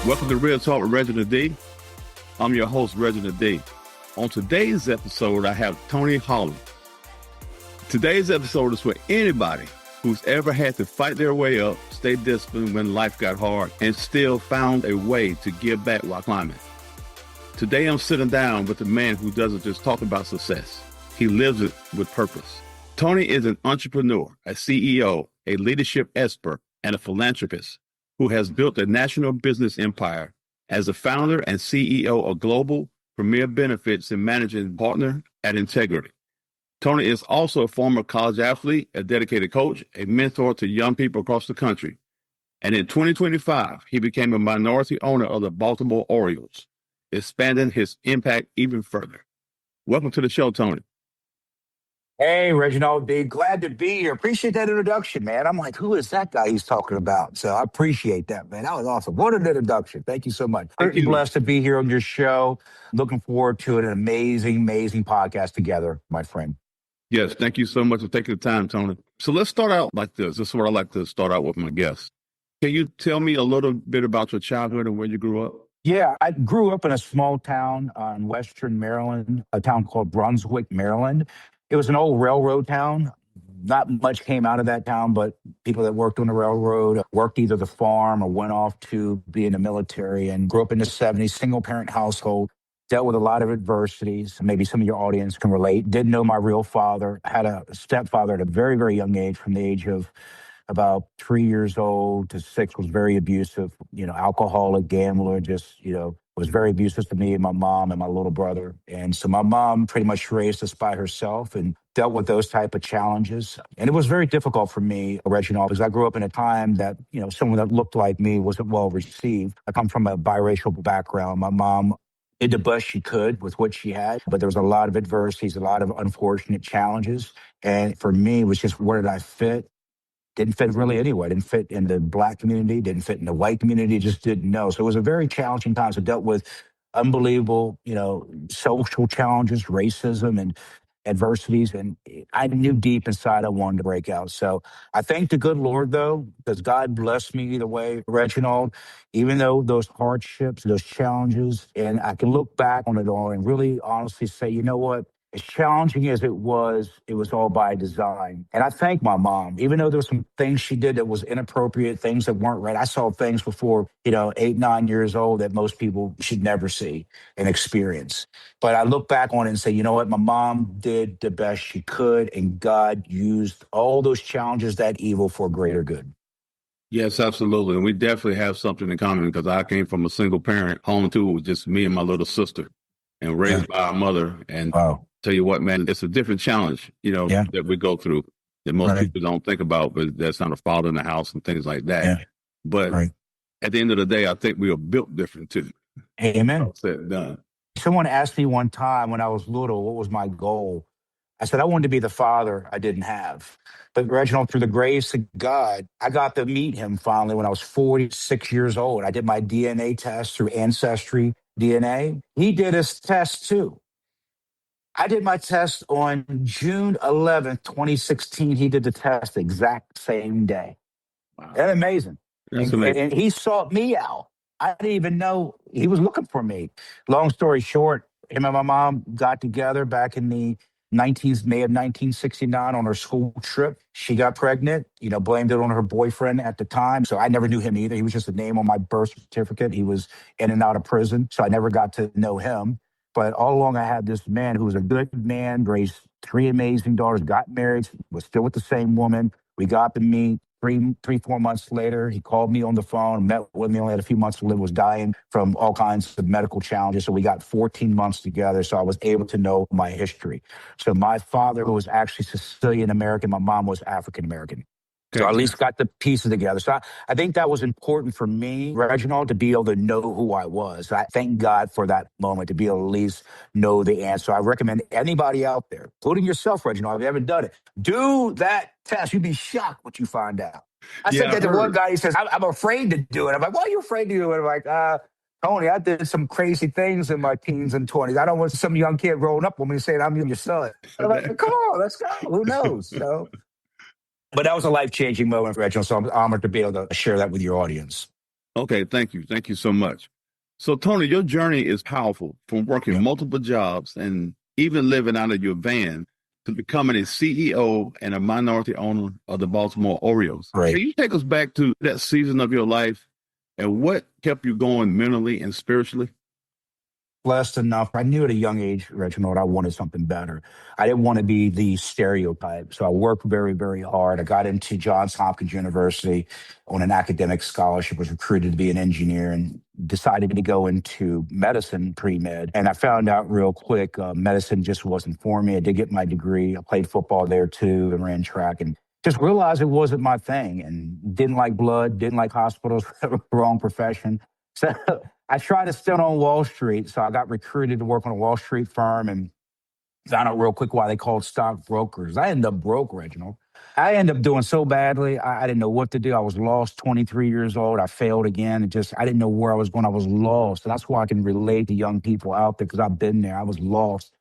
Welcome to Real Talk with Reginald D. I'm your host, Reginald D. On today's episode, I have Tony Holland. Today's episode is for anybody who's ever had to fight their way up, stay disciplined when life got hard, and still found a way to give back while climbing. Today, I'm sitting down with a man who doesn't just talk about success. He lives it with purpose. Tony is an entrepreneur, a CEO, a leadership expert, and a philanthropist who has built a national business empire as the founder and CEO of Global Premier Benefits and managing partner at Integrity. Tony is also a former college athlete, a dedicated coach, a mentor to young people across the country. And in 2025, he became a minority owner of the Baltimore Orioles, expanding his impact even further. Welcome to the show, Tony. Hey, Reginald D. Glad to be here. Appreciate that introduction, man. I'm like, who is that guy he's talking about? So I appreciate that, man. That was awesome. What an introduction. Thank you so much. Thank you. Blessed to be here on your show. Looking forward to an amazing podcast together, my friend. Yes, thank you so much for taking the time, Tony. So let's start out like this. This is what I like to start out with my guests. Can you tell me a little bit about your childhood and where you grew up? Yeah, I grew up in a small town in western Maryland, a town called Brunswick, Maryland. It was an old railroad town. Not much came out of that town, but people that worked on the railroad worked either the farm or went off to be in the military, and grew up in the 70s, single parent household. Dealt with a lot of adversities. Maybe some of your audience can relate. Didn't know my real father. Had a stepfather at a very, very young age, from the age of about 3 years old to 6, was very abusive, alcoholic, gambler, was very abusive to me and my mom and my little brother. And so my mom pretty much raised us by herself and dealt with those type of challenges. And it was very difficult for me, Reginald, because I grew up in a time that, someone that looked like me wasn't well received. I come from a biracial background. My mom did the best she could with what she had, but there was a lot of adversities, a lot of unfortunate challenges. And for me, it was just, where did I fit? Didn't fit really anywhere. Didn't fit in the Black community, didn't fit in the white community, just didn't know. So it was a very challenging time. So dealt with unbelievable, social challenges, racism and adversities. And I knew deep inside I wanted to break out. So I thank the good Lord, though, because God blessed me either way, Reginald, even though those hardships, those challenges, and I can look back on it all and really honestly say, you know what? As challenging as it was all by design. And I thank my mom, even though there were some things she did that was inappropriate, things that weren't right. I saw things before, 8, 9 years old that most people should never see and experience. But I look back on it and say, you know what? My mom did the best she could, and God used all those challenges, that evil, for greater good. Yes, absolutely. And we definitely have something in common, because I came from a single parent home too, with just me and my little sister, and raised by our mother. And wow. Tell you what, man, it's a different challenge, that we go through that most people don't think about, but that's not a father in the house and things like that. Yeah. But at the end of the day, I think we are built different too. Amen. Said and done. Someone asked me one time when I was little, what was my goal? I said, I wanted to be the father I didn't have. But Reginald, through the grace of God, I got to meet him finally when I was 46 years old. I did my DNA test through Ancestry DNA. He did his test too. I did my test on June 11th, 2016. He did the test the exact same day. Wow. That's amazing. That's amazing. And he sought me out. I didn't even know he was looking for me. Long story short, him and my mom got together back in the May of 1969 on her school trip. She got pregnant, blamed it on her boyfriend at the time. So I never knew him either. He was just a name on my birth certificate. He was in and out of prison, so I never got to know him. But all along, I had this man who was a good man, raised 3 amazing daughters, got married, was still with the same woman. We got to meet 4 months later. He called me on the phone, met with me, only had a few months to live, was dying from all kinds of medical challenges. So we got 14 months together. So I was able to know my history. So my father was actually Sicilian American. My mom was African American. So I at least got the pieces together. So I think that was important for me, Reginald, to be able to know who I was. I thank God for that moment, to be able to at least know the answer. I recommend anybody out there, including yourself, Reginald, if you haven't done it, do that test. You'd be shocked what you find out. I said that to one guy. He says, I'm afraid to do it. I'm like, why are you afraid to do it? I'm like, Tony, I did some crazy things in my teens and 20s. I don't want some young kid rolling up with me saying I'm your son. I'm like, come on, let's go. Who knows? But that was a life-changing moment, Reginald, so I'm honored to be able to share that with your audience. Okay, thank you. Thank you so much. So, Tony, your journey is powerful from working Yeah, multiple jobs and even living out of your van to becoming a CEO and a minority owner of the Baltimore Orioles. Can great. you take us back to that season of your life and what kept you going mentally and spiritually? Blessed enough. I knew at a young age, Reginald, I wanted something better. I didn't want to be the stereotype. So I worked very, very hard. I got into Johns Hopkins University on an academic scholarship, was recruited to be an engineer and decided to go into medicine, pre-med. And I found out real quick, medicine just wasn't for me. I did get my degree. I played football there too and ran track and just realized it wasn't my thing and didn't like blood, didn't like hospitals, wrong profession. So I tried to stint on Wall Street. So I got recruited to work on a Wall Street firm and found out real quick why they called stock brokers. I ended up broke, Reginald. I ended up doing so badly. I didn't know what to do. I was lost, 23 years old. I failed again. I didn't know where I was going. I was lost. So that's why I can relate to young people out there because I've been there. I was lost.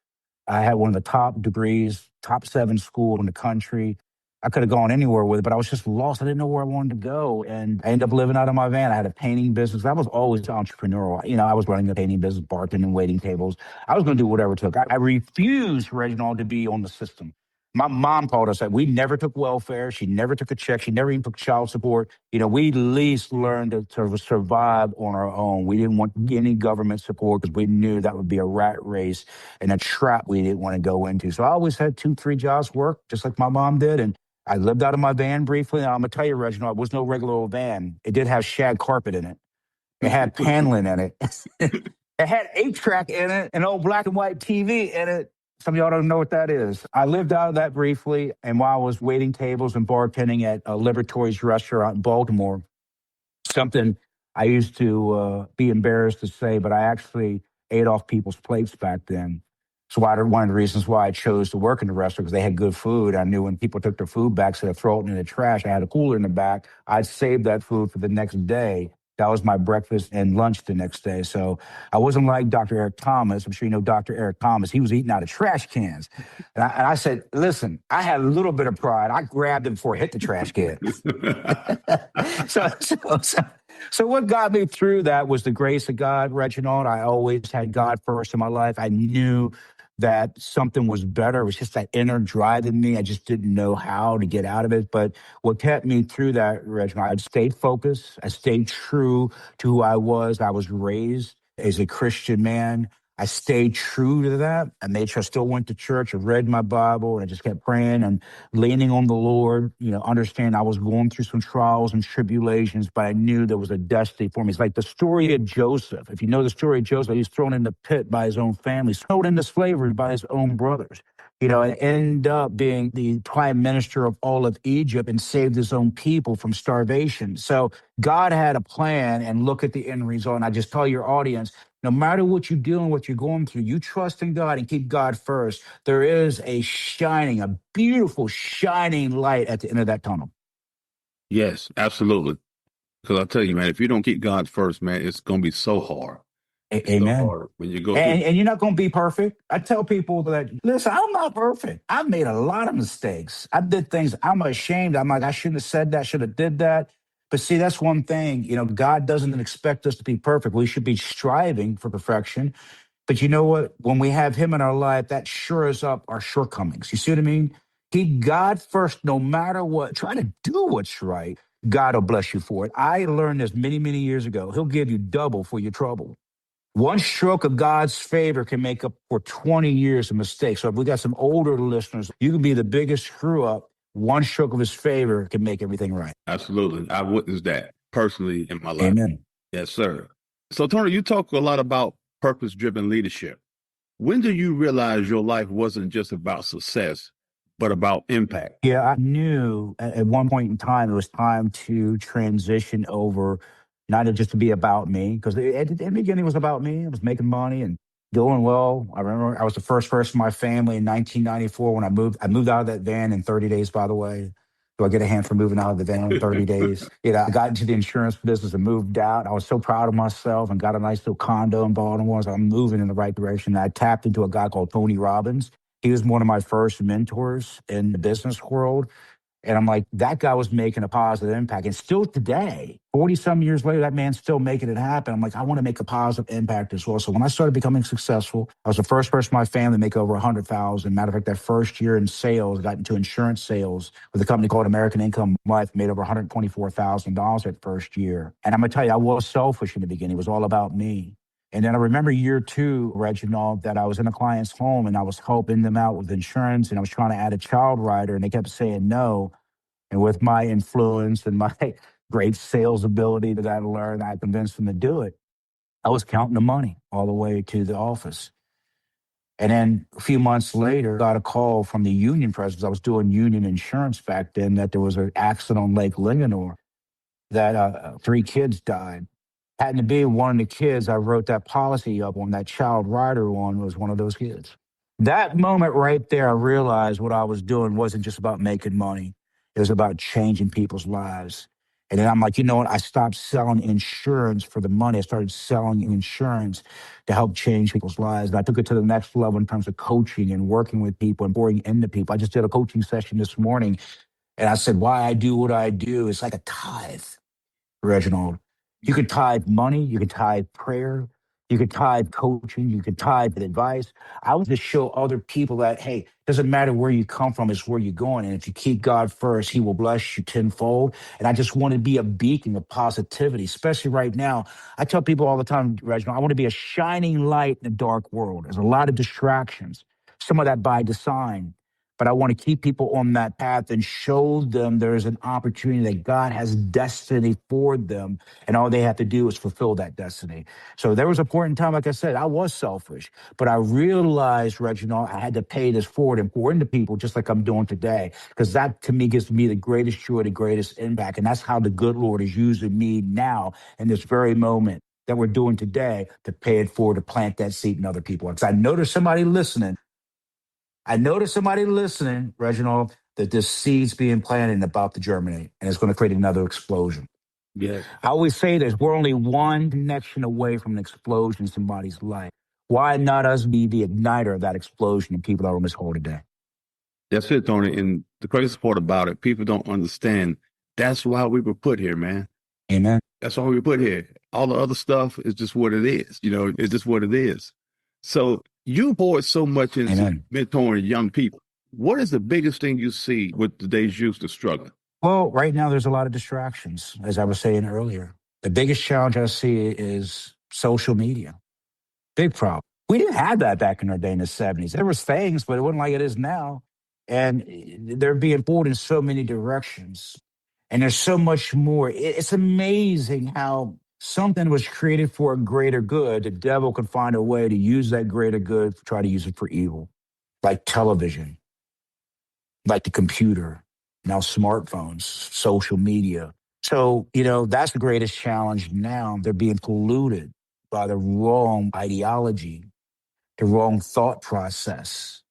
I had one of the top degrees, top 7 school in the country. I could have gone anywhere with it, but I was just lost. I didn't know where I wanted to go. And I ended up living out of my van. I had a painting business. I was always entrepreneurial. I was running a painting business, bartending, waiting tables. I was going to do whatever it took. I refused, Reginald, to be on the system. My mom taught us that we never took welfare. She never took a check. She never even took child support. We at least learned to survive on our own. We didn't want any government support because we knew that would be a rat race and a trap we didn't want to go into. So I always had 2, 3 jobs work, just like my mom did. And I lived out of my van briefly. And I'm going to tell you, Reginald, it was no regular old van. It did have shag carpet in it. It had paneling in it. It had 8-track in it, an old black and white TV in it. Some of y'all don't know what that is. I lived out of that briefly. And while I was waiting tables and bartending at a Liberatory's restaurant in Baltimore, something I used to be embarrassed to say, but I actually ate off people's plates back then. So one of the reasons why I chose to work in the restaurant because they had good food. I knew when people took their food back, instead of throwing it in the trash, I had a cooler in the back. I'd save that food for the next day. That was my breakfast and lunch the next day. So I wasn't like Dr. Eric Thomas. I'm sure you know Dr. Eric Thomas. He was eating out of trash cans. And I said, listen, I had a little bit of pride. I grabbed him before I hit the trash can. so, so, so, so what got me through that was the grace of God, Reginald. I always had God first in my life. I knew that something was better. It was just that inner drive in me. I just didn't know how to get out of it. But what kept me through that, Reginald, I stayed focused. I stayed true to who I was. I was raised as a Christian man. I stayed true to that. I made sure I still went to church. I read my Bible and I just kept praying and leaning on the Lord, understand I was going through some trials and tribulations, but I knew there was a destiny for me. It's like the story of Joseph. If you know the story of Joseph, he was thrown in the pit by his own family, thrown into slavery by his own brothers. And ended up being the prime minister of all of Egypt and saved his own people from starvation. So God had a plan, and look at the end result. And I just tell your audience, no matter what you're doing, what you're going through, you trust in God and keep God first. There is a beautiful shining light at the end of that tunnel. Yes, absolutely. Because I tell you, man, if you don't keep God first, man, it's going to be so hard. It's so Amen. hard when you go through. And you're not going to be perfect. I tell people that, listen, I'm not perfect. I've made a lot of mistakes. I did things I'm ashamed. I'm like, I shouldn't have said that, should have did that. But see, that's one thing. God doesn't expect us to be perfect. We should be striving for perfection. But you know what? When we have him in our life, that shores up our shortcomings. You see what I mean? Keep God first no matter what. Try to do what's right. God will bless you for it. I learned this many, many years ago. He'll give you double for your trouble. One stroke of God's favor can make up for 20 years of mistakes. So if we got some older listeners, you can be the biggest screw up. One stroke of his favor can make everything right. Absolutely. I witnessed that personally in my life. Amen. Yes, sir. So, Tony, you talk a lot about purpose-driven leadership. When do you realize your life wasn't just about success, but about impact? Yeah, I knew at one point in time it was time to transition over, not just to be about me, because at the beginning it was about me. I was making money and doing well. I remember I was the first person in my family in 1994 when I moved. I moved out of that van in 30 days, by the way. Do I get a hand for moving out of the van in 30 days? I got into the insurance business and moved out. I was so proud of myself and got a nice little condo in Baltimore. So I'm moving in the right direction. I tapped into a guy called Tony Robbins. He was one of my first mentors in the business world. And I'm like, that guy was making a positive impact. And still today, 40 some years later, that man's still making it happen. I'm like, I want to make a positive impact as well. So when I started becoming successful, I was the first person in my family to make over 100,000. Matter of fact, that first year in sales, got into insurance sales with a company called American Income Life, made over $124,000 that first year. And I'm going to tell you, I was selfish in the beginning. It was all about me. And then I remember year two, Reginald, that I was in a client's home and I was helping them out with insurance and I was trying to add a child rider and they kept saying no. And with my influence and my great sales ability that I learned, I convinced them to do it. I was counting the money all the way to the office. And then a few months later, got a call from the union president. I was doing union insurance back then that there was an accident on Lake Linganore that 3 kids died. Happened to be one of the kids I wrote that policy up on, that child rider on, was one of those kids. That moment right there, I realized what I was doing wasn't just about making money. It was about changing people's lives. And then I'm like, you know what? I stopped selling insurance for the money. I started selling insurance to help change people's lives. And I took it to the next level in terms of coaching and working with people and pouring into people. I just did a coaching session this morning and I said, why I do what I do is like a tithe, Reginald. You could tithe money, you could tithe prayer, you could tithe coaching, you could tithe advice. I want to show other people that, hey, doesn't matter where you come from, it's where you're going. And if you keep God first, he will bless you tenfold. And I just want to be a beacon of positivity, especially right now. I tell people all the time, Reginald, I want to be a shining light in a dark world. There's a lot of distractions, some of that by design. But I want to keep people on that path and show them there's an opportunity that God has destiny for them. And all they have to do is fulfill that destiny. So there was a point in time, like I said, I was selfish, but I realized, Reginald, I had to pay this forward and pour into people just like I'm doing today. Because that to me gives me the greatest joy, the greatest impact. And that's how the good Lord is using me now in this very moment that we're doing today to pay it forward, to plant that seed in other people. Because I know there's somebody listening. Reginald, that this seed's being planted and about to germinate, and it's going to create another explosion. Yes. I always say this, we're only one connection away from an explosion in somebody's life. Why not us be the igniter of that explosion in people that are on this call today? That's it, Tony. And the craziest part about it, people don't understand that's why we were put here, man. Amen. That's why we were put here. All the other stuff is just what it is. You know, it's just what it is. So you poured so much into Amen. mentoring young people. What is the biggest thing you see with today's youth that's struggling? Well, right now there's a lot of distractions, as I was saying earlier. The biggest challenge I see is social media. Big problem. We didn't have that back in our day in the 70s. There was things, but it wasn't like it is now. And they're being pulled in so many directions. And there's so much more. It's amazing how something was created for a greater good. The devil can find a way to use that greater good, try to use it for evil, like television, like the computer, now smartphones, social media. So, that's the greatest challenge now. They're being polluted by the wrong ideology, the wrong thought process.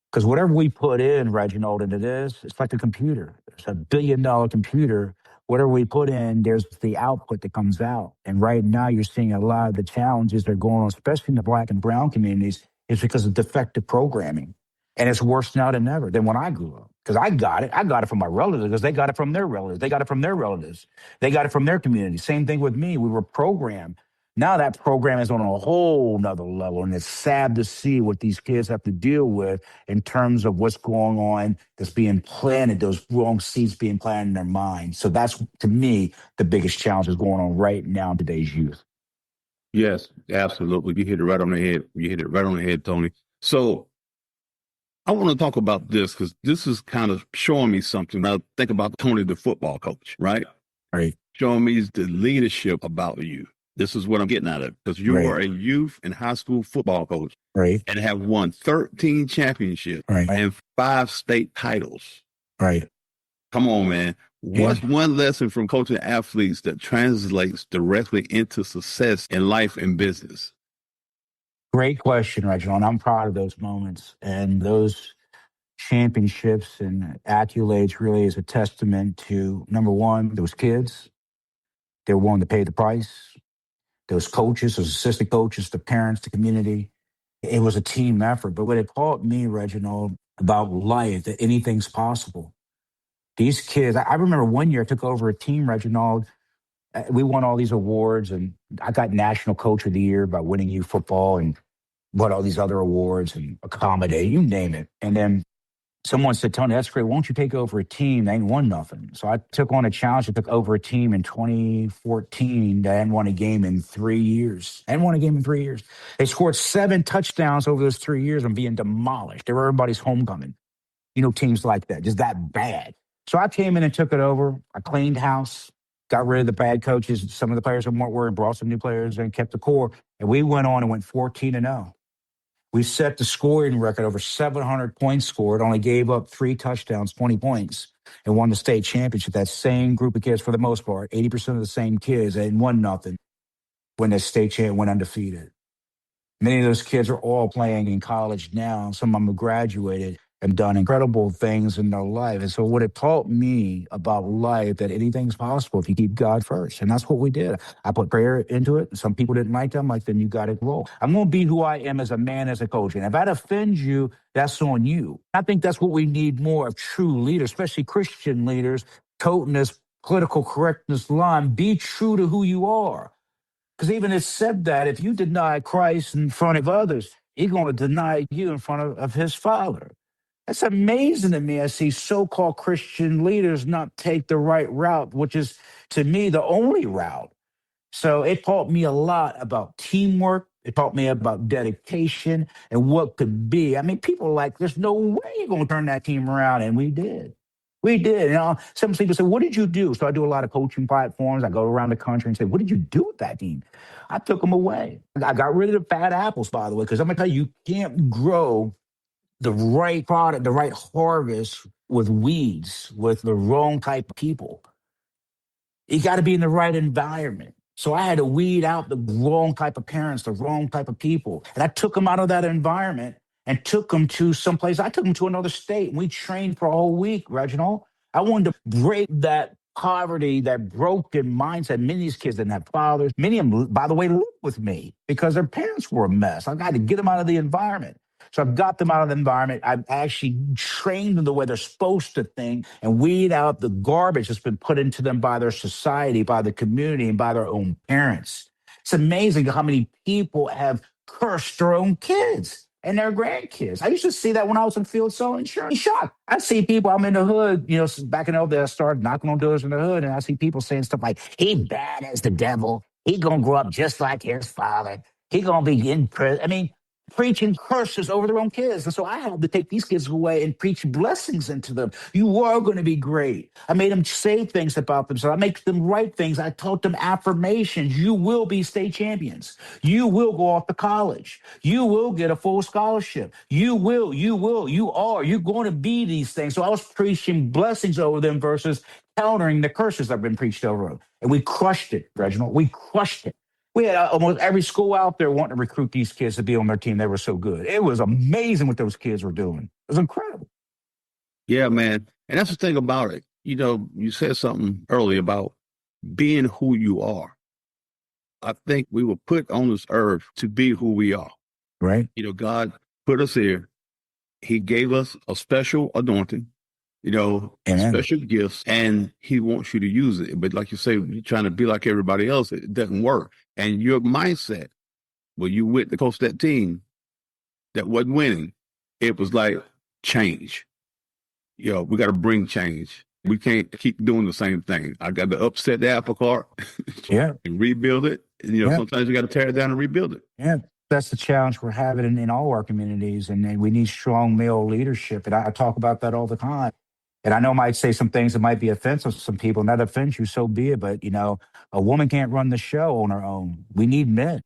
Because whatever we put in, Reginald, and it's like a computer. It's $1 billion computer. Whatever we put in, there's the output that comes out. And right now, you're seeing a lot of the challenges that are going on, especially in the Black and brown communities, is because of defective programming. And it's worse now than ever than when I grew up. Because I got it. I got it from my relatives because they got it from their relatives. They got it from their relatives. They got it from their community. Same thing with me. We were programmed. Now that program is on a whole nother level. And it's sad to see what these kids have to deal with in terms of what's going on that's being planted, those wrong seeds being planted in their minds. So that's, to me, the biggest challenge that's going on right now in today's youth. Yes, absolutely. You hit it right on the head. You hit it right on the head, Tony. So I want to talk about this because this is kind of showing me something. I think about Tony, the football coach, right? Right. Showing me the leadership about you. This is what I'm getting out of it because you are a youth and high school football coach, right, and have won 13 championships, right, and 5 state titles. Right. Come on, man. What's one lesson from coaching athletes that translates directly into success in life and business? Great question, Reginald. I'm proud of those moments. And those championships and accolades really is a testament to, number one, those kids. They're willing to pay the price. Those coaches, those assistant coaches, the parents, the community. It was a team effort. But what it taught me, Reginald, about life, that anything's possible. These kids, I remember one year I took over a team, Reginald. We won all these awards, and I got National Coach of the Year by winning youth football and won all these other awards and accommodate, you name it. And then someone said, Tony, that's great. Why don't you take over a team? They ain't won nothing. So I took on a challenge. I took over a team in 2014 that hadn't won a game in 3 years. I hadn't won a game in 3 years. They scored 7 touchdowns over those 3 years and being demolished. They were everybody's homecoming. You know, teams like that, just that bad. So I came in and took it over. I cleaned house, got rid of the bad coaches. Some of the players that weren't working, brought some new players and kept the core. And we went on and went 14-0. We set the scoring record, over 700 points scored, only gave up 3 touchdowns, 20 points, and won the state championship. That same group of kids, for the most part, 80% of the same kids, they hadn't won nothing when the state champ went undefeated. Many of those kids are all playing in college now. Some of them have graduated and done incredible things in their life. And so what it taught me about life, that anything's possible if you keep God first. And that's what we did. I put prayer into it. Some people didn't like that. I'm like, then you got to roll. I'm going to be who I am as a man, as a coach. And if that offends you, that's on you. I think that's what we need more of, true leaders, especially Christian leaders, toting this political correctness line. Be true to who you are. Because even it said that if you deny Christ in front of others, he's going to deny you in front of his Father. That's amazing to me. I see so-called Christian leaders not take the right route, which is, to me, the only route. So it taught me a lot about teamwork. It taught me about dedication and what could be. I mean, people are like, there's no way you're going to turn that team around. And we did. We did. You know, some people say, what did you do? So I do a lot of coaching platforms. I go around the country and say, what did you do with that team? I took them away. I got rid of the bad apples, by the way, because I'm going to tell you, you can't grow the right product, the right harvest with weeds, with the wrong type of people. You got to be in the right environment. So I had to weed out the wrong type of parents, the wrong type of people. And I took them out of that environment and took them to someplace. I took them to another state, and we trained for a whole week, Reginald. I wanted to break that poverty, that broken mindset. Many of these kids didn't have fathers. Many of them, by the way, lived with me because their parents were a mess. I got to get them out of the environment. So I've got them out of the environment. I've actually trained them the way they're supposed to think and weed out the garbage that's been put into them by their society, by the community, and by their own parents. It's amazing how many people have cursed their own kids and their grandkids. I used to see that when I was in field selling insurance. Shocked. I see people, I'm in the hood, you know, back in the old days, I started knocking on doors in the hood, and I see people saying stuff like, he bad as the devil. He gonna grow up just like his father. He gonna be in prison. I mean, preaching curses over their own kids. And so I had to take these kids away and preach blessings into them. You are going to be great. I made them say things about themselves. I make them write things. I taught them affirmations. You will be state champions. You will go off to college. You will get a full scholarship. You are. You're going to be these things. So I was preaching blessings over them versus countering the curses that have been preached over them. And we crushed it, Reginald. We crushed it. We had almost every school out there wanting to recruit these kids to be on their team. They were so good. It was amazing what those kids were doing. It was incredible. Yeah, man. And that's the thing about it. You know, you said something earlier about being who you are. I think we were put on this earth to be who we are. Right. You know, God put us here. He gave us a special anointing, you know, Amen. special gifts, and he wants you to use it. But like you say, you're trying to be like everybody else, it doesn't work. And your mindset, when you went to coach that team that wasn't winning, it was like change. You know, we got to bring change. We can't keep doing the same thing. I got to upset the apple cart Yeah. and rebuild it. And, you know, Yeah. sometimes you got to tear it down and rebuild it. Yeah. That's the challenge we're having in all our communities. And we need strong male leadership. And I talk about that all the time. And I know I might say some things that might be offensive to some people, and that offends you, so be it. But, you know, a woman can't run the show on her own. We need men.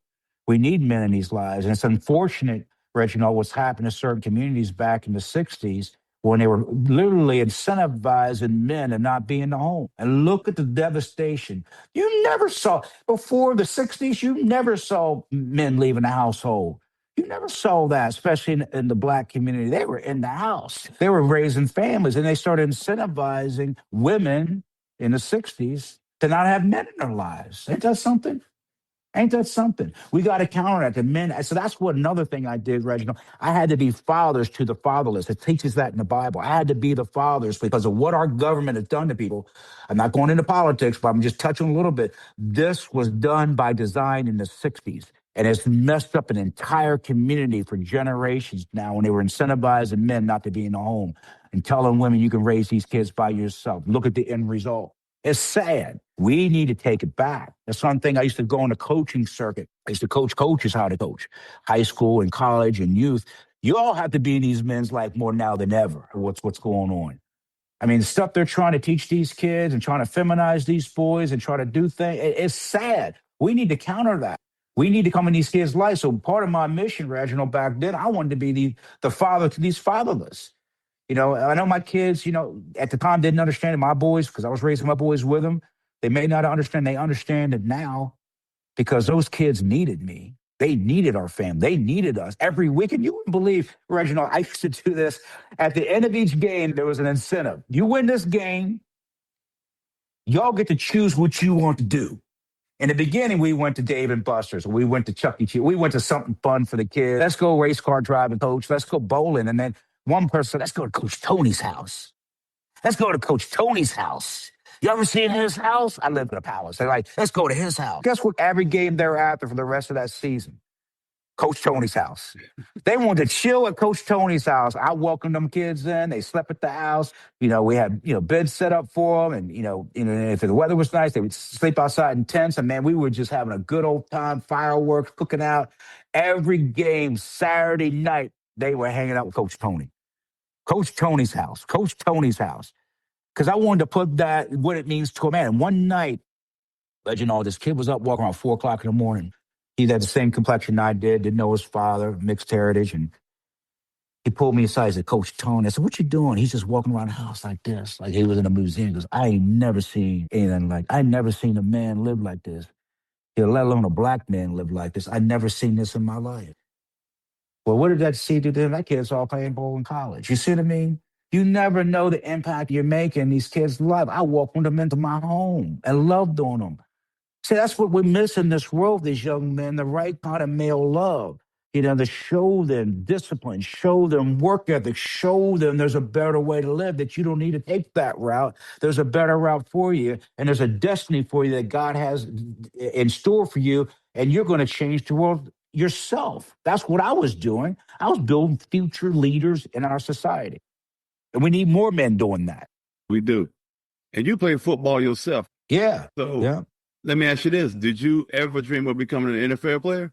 We need men in these lives. And it's unfortunate, Reginald, what's happened to certain communities back in the 60s when they were literally incentivizing men to not be in the home. And look at the devastation. You never saw, before the 60s, you never saw men leaving the household. You never saw that, especially in the Black community. They were in the house. They were raising families, and they started incentivizing women in the 60s to not have men in their lives. Ain't that something? Ain't that something? We got to counter that. The men. So that's what another thing I did, Reginald. I had to be fathers to the fatherless. It teaches that in the Bible. I had to be the fathers because of what our government has done to people. I'm not going into politics, but I'm just touching a little bit. This was done by design in the 60s. And it's messed up an entire community for generations now when they were incentivizing men not to be in the home and telling women you can raise these kids by yourself. Look at the end result. It's sad. We need to take it back. That's one thing I used to go on the coaching circuit. I used to coach coaches how to coach, high school and college and youth. You all have to be in these men's life more now than ever. What's going on? I mean, the stuff they're trying to teach these kids and trying to feminize these boys and try to do things, it's sad. We need to counter that. We need to come in these kids' lives. So part of my mission, Reginald, back then, I wanted to be the father to these fatherless. I know my kids, at the time didn't understand it. My boys, because I was raising my boys with them, they may not understand. They understand it now because those kids needed me. They needed our family. They needed us every week. And you wouldn't believe, Reginald, I used to do this. At the end of each game, there was an incentive. You win this game, y'all get to choose what you want to do. In the beginning, we went to Dave and Buster's. We went to Chuck E. Cheese. We went to something fun for the kids. Let's go race car driving, coach. Let's go bowling. And then one person, let's go to Coach Tony's house. Let's go to Coach Tony's house. You ever seen his house? I live in a palace. They're like, let's go to his house. Guess what? Every game thereafter for the rest of that season, Coach Tony's house. They wanted to chill at Coach Tony's house. I welcomed them kids in. They slept at the house. We had, beds set up for them. And, if the weather was nice, they would sleep outside in tents. And, man, we were just having a good old time, fireworks, cooking out. Every game, Saturday night, they were hanging out with Coach Tony. Coach Tony's house. Coach Tony's house. Because I wanted to put that, what it means to a man. And one night, this kid was up walking around 4 o'clock in the morning. He had the same complexion I did, didn't know his father, mixed heritage. And he pulled me aside and said, Coach Tony. I said, what you doing? He's just walking around the house like this, like he was in a museum. He goes, I ain't never seen anything like, I never seen a man live like this. Let alone a black man live like this. I never seen this in my life. Well, what did that seed do to them? That kid's all playing ball in college. You see what I mean? You never know the impact you're making in these kids' life. I welcomed them into my home and loved on them. See, that's what we miss in this world, these young men, the right kind of male love. To show them discipline, show them work ethic, show them there's a better way to live, that you don't need to take that route. There's a better route for you, and there's a destiny for you that God has in store for you, and you're going to change the world yourself. That's what I was doing. I was building future leaders in our society. And we need more men doing that. We do. And you play football yourself. Yeah. So yeah. Let me ask you this. Did you ever dream of becoming an NFL player?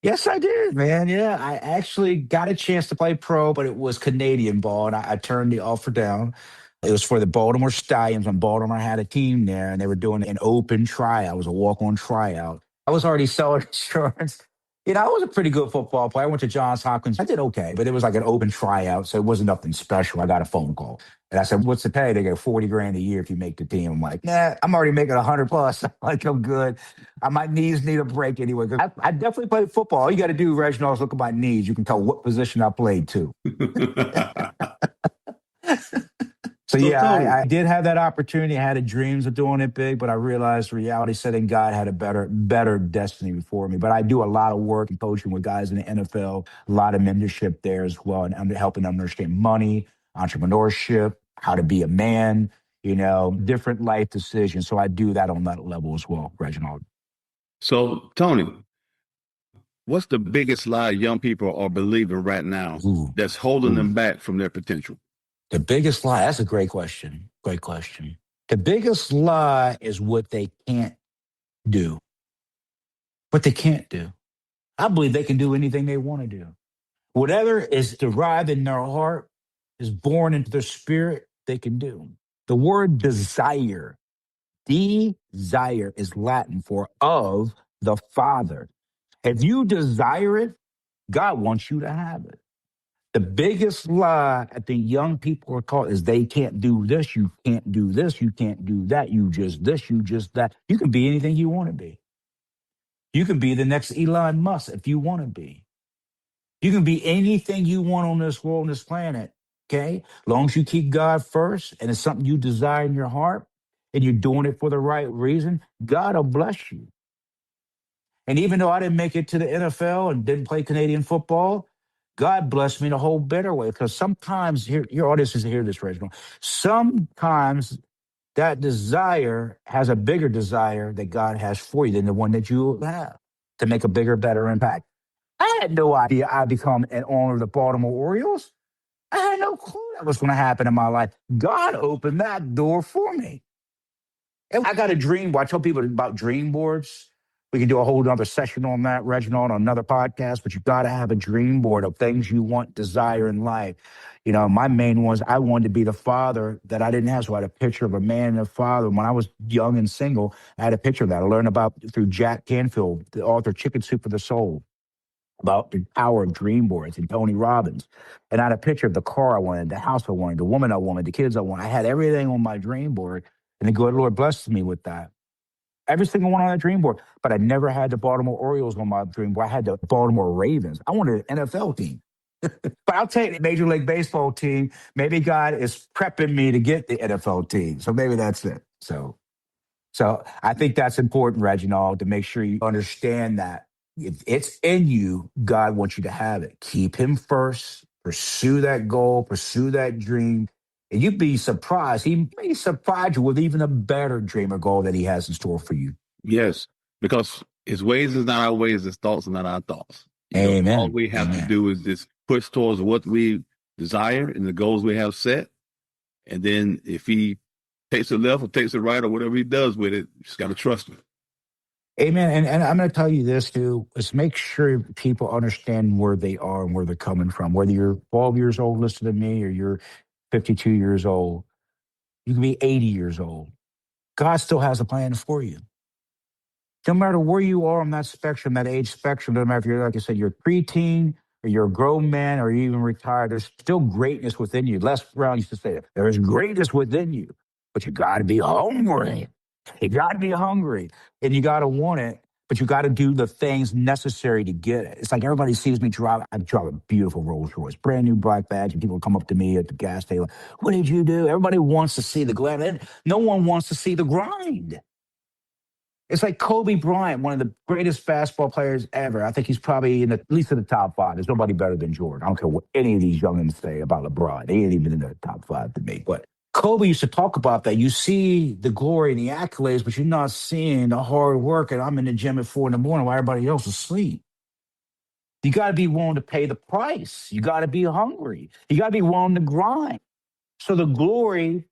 Yes, I did, man. Yeah, I actually got a chance to play pro, but it was Canadian ball, and I turned the offer down. It was for the Baltimore Stallions, and Baltimore had a team there, and they were doing an open tryout. It was a walk-on tryout. I was already selling insurance. I was a pretty good football player. I went to Johns Hopkins. I did okay, but it was like an open tryout, so it wasn't nothing special. I got a phone call, and I said, "What's the pay?" They get $40,000 a year if you make the team. I'm like, "Nah, I'm already making 100 plus. Like, I'm good. My knees need a break anyway." I definitely played football. All you got to do, Reginald, is look at my knees. You can tell what position I played too. So yeah, I did have that opportunity. I had dreams of doing it big, but I realized reality setting God had a better destiny for me. But I do a lot of work and coaching with guys in the NFL, a lot of mentorship there as well, and helping them understand money, entrepreneurship, how to be a man, different life decisions. So I do that on that level as well, Reginald. So, Tony, what's the biggest lie young people are believing right now that's holding them back from their potential? The biggest lie, that's a great question. Great question. The biggest lie is what they can't do. What they can't do. I believe they can do anything they want to do. Whatever is derived in their heart, is born into their spirit, they can do. The word desire, desire is Latin for of the Father. If you desire it, God wants you to have it. The biggest lie I think young people are taught is they can't do this, you can't do this, you can't do that, you just this, you just that. You can be anything you want to be. You can be the next Elon Musk if you want to be. You can be anything you want on this world, on this planet, okay? As long as you keep God first and it's something you desire in your heart and you're doing it for the right reason, God will bless you. And even though I didn't make it to the NFL and didn't play Canadian football, God blessed me in a whole better way. Because sometimes, your audience is to hear this, Reginald. Sometimes that desire has a bigger desire that God has for you than the one that you have to make a bigger, better impact. I had no idea I'd become an owner of the Baltimore Orioles. I had no clue that was going to happen in my life. God opened that door for me. And I got a dream board. I tell people about dream boards. We can do a whole other session on that, Reginald, on another podcast, but you got to have a dream board of things you want, desire in life. You know, my main was I wanted to be the father that I didn't have. So I had a picture of a man and a father. When I was young and single, I had a picture of that. I learned about through Jack Canfield, the author of Chicken Soup for the Soul, about the power of dream boards and Tony Robbins. And I had a picture of the car I wanted, the house I wanted, the woman I wanted, the kids I wanted. I had everything on my dream board. And the good Lord blessed me with that. Every single one on that dream board. But I never had the Baltimore Orioles on my dream board. I had the Baltimore Ravens. I wanted an NFL team. But I'll take the Major League Baseball team. Maybe God is prepping me to get the NFL team. So maybe that's it. So I think that's important, Reginald, to make sure you understand that if it's in you, God wants you to have it. Keep him first. Pursue that goal. Pursue that dream. And you'd be surprised. He may surprise you with even a better dream or goal that he has in store for you. Yes, because his ways is not our ways, his thoughts are not our thoughts. Amen. All we have to do is just push towards what we desire and the goals we have set. And then if he takes it left or takes it right or whatever he does with it, you just got to trust him. Amen. And I'm going to tell you this too, is make sure people understand where they are and where they're coming from. Whether you're 12 years old, listening to me, or you're 52 years old, you can be 80 years old. God still has a plan for you. No matter where you are on that spectrum, that age spectrum, no matter if you're, like I said, you're a preteen or you're a grown man or you're even retired, there's still greatness within you. Les Brown used to say that. There is greatness within you, but you got to be hungry. You got to be hungry and you got to want it, but you got to do the things necessary to get it. It's like everybody sees me drive. I drive a beautiful Rolls Royce, brand new black badge, and people come up to me at the gas station. What did you do? Everybody wants to see the glam. No one wants to see the grind. It's like Kobe Bryant, one of the greatest basketball players ever. I think he's probably at least in the top five. There's nobody better than Jordan. I don't care what any of these youngins say about LeBron. They ain't even in the top five to me. But Kobe used to talk about that. You see the glory and the accolades, but you're not seeing the hard work. And I'm in the gym at 4 a.m. while everybody else is asleep. You got to be willing to pay the price. You got to be hungry. You got to be willing to grind. So the glory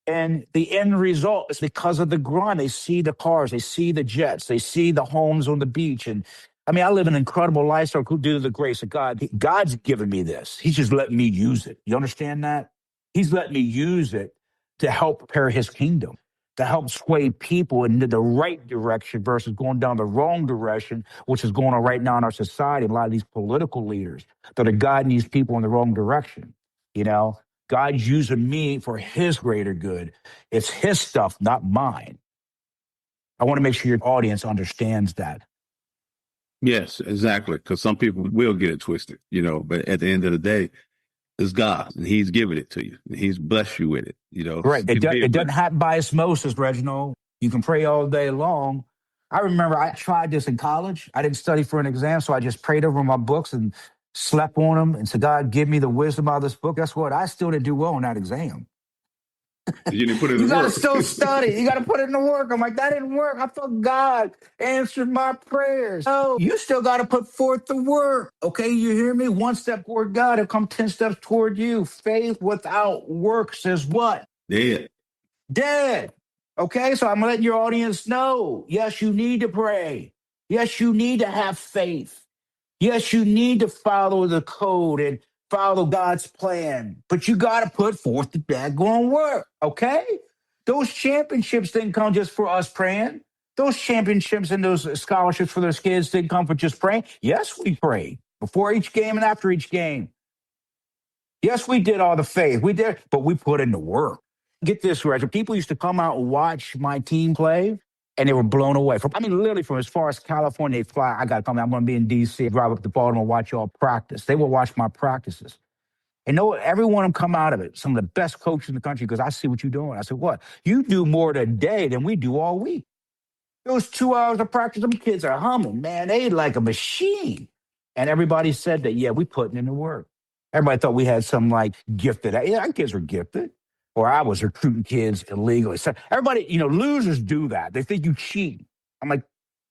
and the end result is because of the grind. They see the cars, they see the jets, they see the homes on the beach. And I mean, I live an incredible lifestyle due to the grace of God. God's given me this. He's just letting me use it. You understand that? He's letting me use it to help prepare his kingdom, to help sway people into the right direction versus going down the wrong direction, which is going on right now in our society. A lot of these political leaders that are guiding these people in the wrong direction, you know? God's using me for his greater good. It's his stuff, not mine. I want to make sure your audience understands that. Yes, exactly. Because some people will get it twisted, but at the end of the day, it's God and he's given it to you. And he's blessed you with it, Right. It doesn't happen by osmosis, Reginald. You can pray all day long. I remember I tried this in college. I didn't study for an exam, so I just prayed over my books and slept on them and said, God, give me the wisdom out of this book. Guess what? I still didn't do well on that exam. You didn't put it in You got to work. still study. You got to put it in the work. I'm like, that didn't work. I thought God answered my prayers. No, you still got to put forth the work. Okay, you hear me? One step toward God, it'll come 10 steps toward you. Faith without works is what? Dead. Dead. Okay, so I'm letting your audience know. Yes, you need to pray. Yes, you need to have faith. Yes, you need to follow the code and follow God's plan, but you got to put forth the daggone work, okay? Those championships didn't come just for us praying. Those championships and those scholarships for those kids didn't come for just praying. Yes, we prayed before each game and after each game. Yes, we did all the faith. We did, but we put in the work. Get this, Reggie. People used to come out and watch my team play, and they were blown away. Literally from as far as California, they fly. I got to come. I'm going to be in D.C., drive up to Baltimore, watch y'all practice. They will watch my practices. And know every one of them come out of it. Some of the best coaches in the country, because I see what you're doing. I said, what? You do more today than we do all week. Those 2 hours of practice, them kids are humming, man. They like a machine. And everybody said that, yeah, we putting in the work. Everybody thought we had some like gifted. Yeah, our kids were gifted. Or I was recruiting kids illegally. So everybody, losers do that. They think you cheat. I'm like,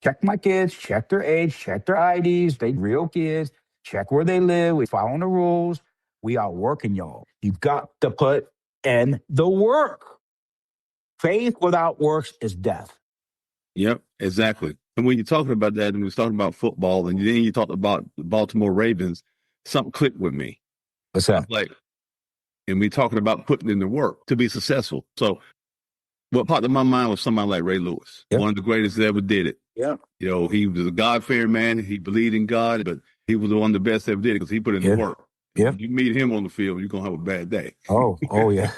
check my kids, check their age, check their IDs. They real kids. Check where they live. We following the rules. We are working, y'all. You've got to put in the work. Faith without works is death. Yep, exactly. And when you're talking about that, and we was talking about football, and then you talked about the Baltimore Ravens, something clicked with me. What's I that? was like, and we talking about putting in the work to be successful. So what popped in my mind was somebody like Ray Lewis, Yep. one of the greatest that ever did it. Yeah. He was a God-fearing man. He believed in God, but he was one of the best that ever did it because he put in the work. Yeah. When you meet him on the field, you're going to have a bad day. Oh yeah.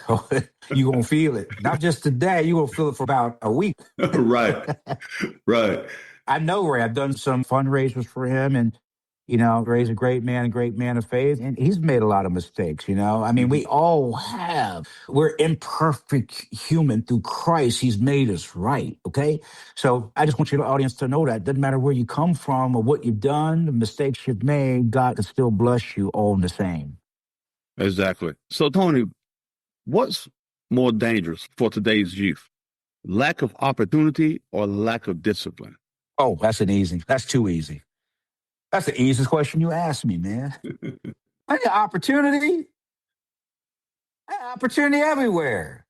You're going to feel it. Not just today, you're going to feel it for about a week. Right. I know Ray. I've done some fundraisers for him, and Ray's a great man of faith, and he's made a lot of mistakes. I mean, we all have. We're imperfect human through Christ. He's made us right. Okay, so I just want you, the audience, to know that doesn't matter where you come from or what you've done, the mistakes you've made, God can still bless you all the same. Exactly. So, Tony, what's more dangerous for today's youth? Lack of opportunity or lack of discipline? Oh, that's too easy. That's the easiest question you asked me, man. I got opportunity. I got opportunity everywhere.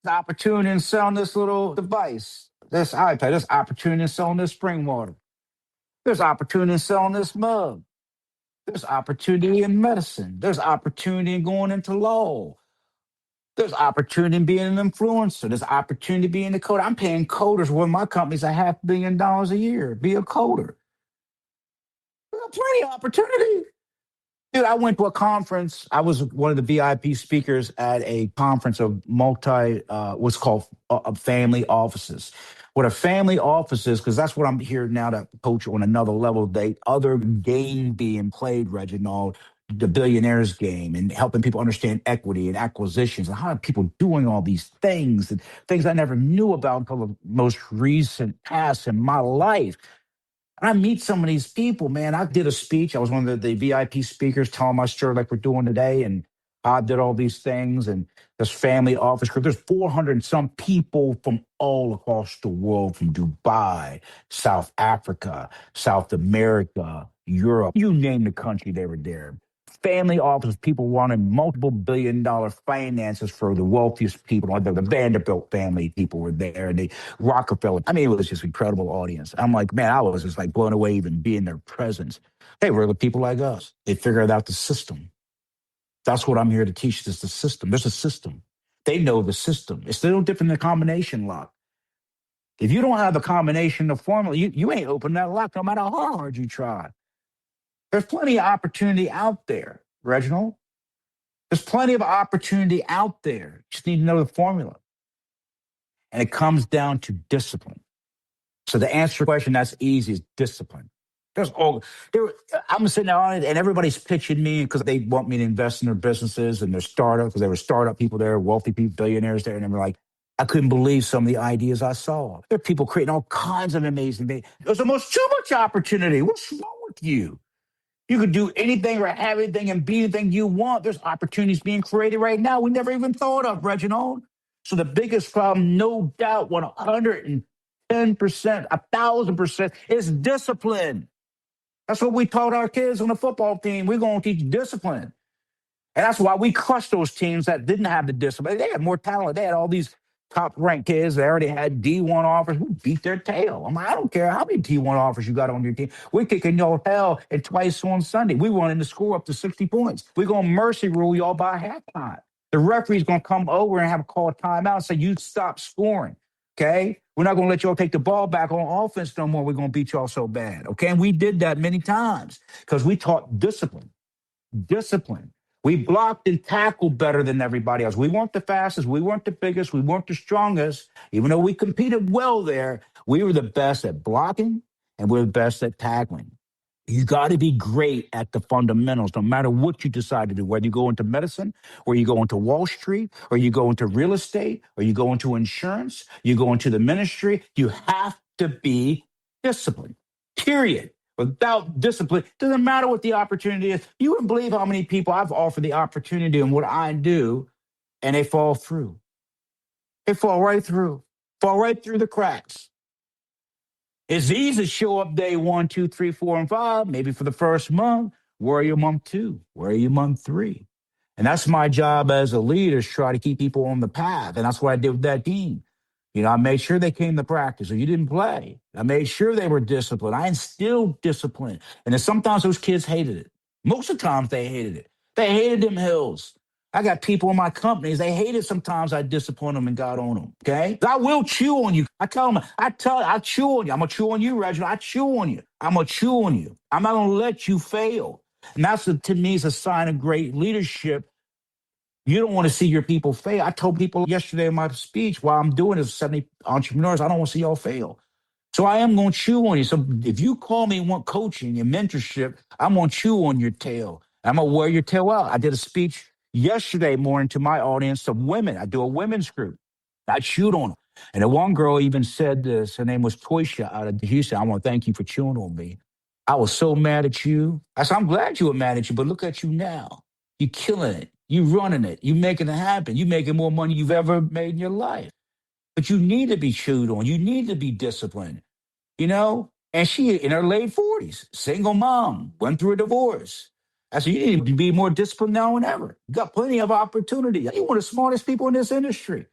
There's opportunity in selling this little device, this iPad. There's opportunity in selling this spring water. There's opportunity in selling this mug. There's opportunity in medicine. There's opportunity in going into law. There's opportunity in being an influencer. There's opportunity being a coder. I'm paying coders with my company's $500 million a year. Be a coder. There's plenty of opportunity. Dude, I went to a conference. I was one of the VIP speakers at a conference of what's called family offices. What a family office is, because that's what I'm here now to coach on another level. Other game being played, Reginald, the billionaires game, and helping people understand equity and acquisitions and how are people doing all these things and things I never knew about until the most recent past in my life. And I meet some of these people, man. I did a speech. I was one of the VIP speakers telling my story like we're doing today. And I did all these things. And this family office group, there's 400 and some people from all across the world, from Dubai, South Africa, South America, Europe. You name the country, they were there. Family office, people running multiple billion-dollar finances for the wealthiest people. Like the Vanderbilt family people were there, and the Rockefeller. I mean, it was just an incredible audience. I'm like, man, I was just like blown away even being their presence. They were the people like us. They figured out the system. That's what I'm here to teach, is the system. There's a system. They know the system. It's still different than combination lock. If you don't have a combination of formula, you ain't open that lock no matter how hard you try. There's plenty of opportunity out there, Reginald. There's plenty of opportunity out there. You just need to know the formula. And it comes down to discipline. So the answer to the question that's easy is discipline. I'm sitting there on it, and everybody's pitching me because they want me to invest in their businesses and their startups, because there were startup people there, wealthy people, billionaires there, and they were like, I couldn't believe some of the ideas I saw. There are people creating all kinds of amazing things. There's almost too much opportunity. What's wrong with you? You could do anything or have anything and be anything you want. There's opportunities being created right now we never even thought of, Reginald. So the biggest problem, no doubt, 110%, 1,000%, is discipline. That's what we taught our kids on the football team. We're going to teach discipline. And that's why we crushed those teams that didn't have the discipline. They had more talent. They had all these top-ranked kids. They already had D1 offers. We beat their tail. I'm like, I don't care how many D1 offers you got on your team. We're kicking y'all hell and twice on Sunday. We wanted to score up to 60 points. We're going to mercy rule y'all by halftime. The referee's going to come over and have a call a timeout and say, you stop scoring, okay? We're not going to let y'all take the ball back on offense no more. We're going to beat y'all so bad, okay? And we did that many times because we taught discipline. Discipline. We blocked and tackled better than everybody else. We weren't the fastest. We weren't the biggest. We weren't the strongest. Even though we competed well there, we were the best at blocking and we're the best at tackling. You got to be great at the fundamentals, no matter what you decide to do, whether you go into medicine, or you go into Wall Street, or you go into real estate, or you go into insurance, you go into the ministry. You have to be disciplined, period. Without discipline, doesn't matter what the opportunity is. You wouldn't believe how many people I've offered the opportunity and what I do, and they fall through. They fall right through the cracks. It's easy to show up day 1, 2, 3, 4, and 5, maybe for the first month. Where are you month 2? Where are you month 3? And that's my job as a leader, is try to keep people on the path. And that's what I did with that team. I made sure they came to practice or you didn't play. I made sure they were disciplined. I instilled discipline. And then sometimes those kids hated it. Most of the times they hated it. They hated them hills. I got people in my companies, they hated sometimes I discipline them and got on them. Okay? I will chew on you. I tell them, I chew on you. I'm going to chew on you, Reginald. I chew on you. I'm going to chew on you. I'm not going to let you fail. And to me, is a sign of great leadership. You don't want to see your people fail. I told people yesterday in my speech, while I'm doing this, 70 entrepreneurs, I don't want to see y'all fail. So I am going to chew on you. So if you call me and want coaching and mentorship, I'm going to chew on your tail. I'm going to wear your tail out. I did a speech yesterday morning to my audience of women. I do a women's group. I chewed on them. And the one girl even said this. Her name was Toysha out of Houston. I want to thank you for chewing on me. I was so mad at you. I said, I'm glad you were mad at you, but look at you now. You're killing it. You're running it. You're making it happen. You're making more money you've ever made in your life. But you need to be chewed on. You need to be disciplined. And she in her late 40s, single mom, went through a divorce. I said, you need to be more disciplined now than ever. You got plenty of opportunity. You're one of the smartest people in this industry.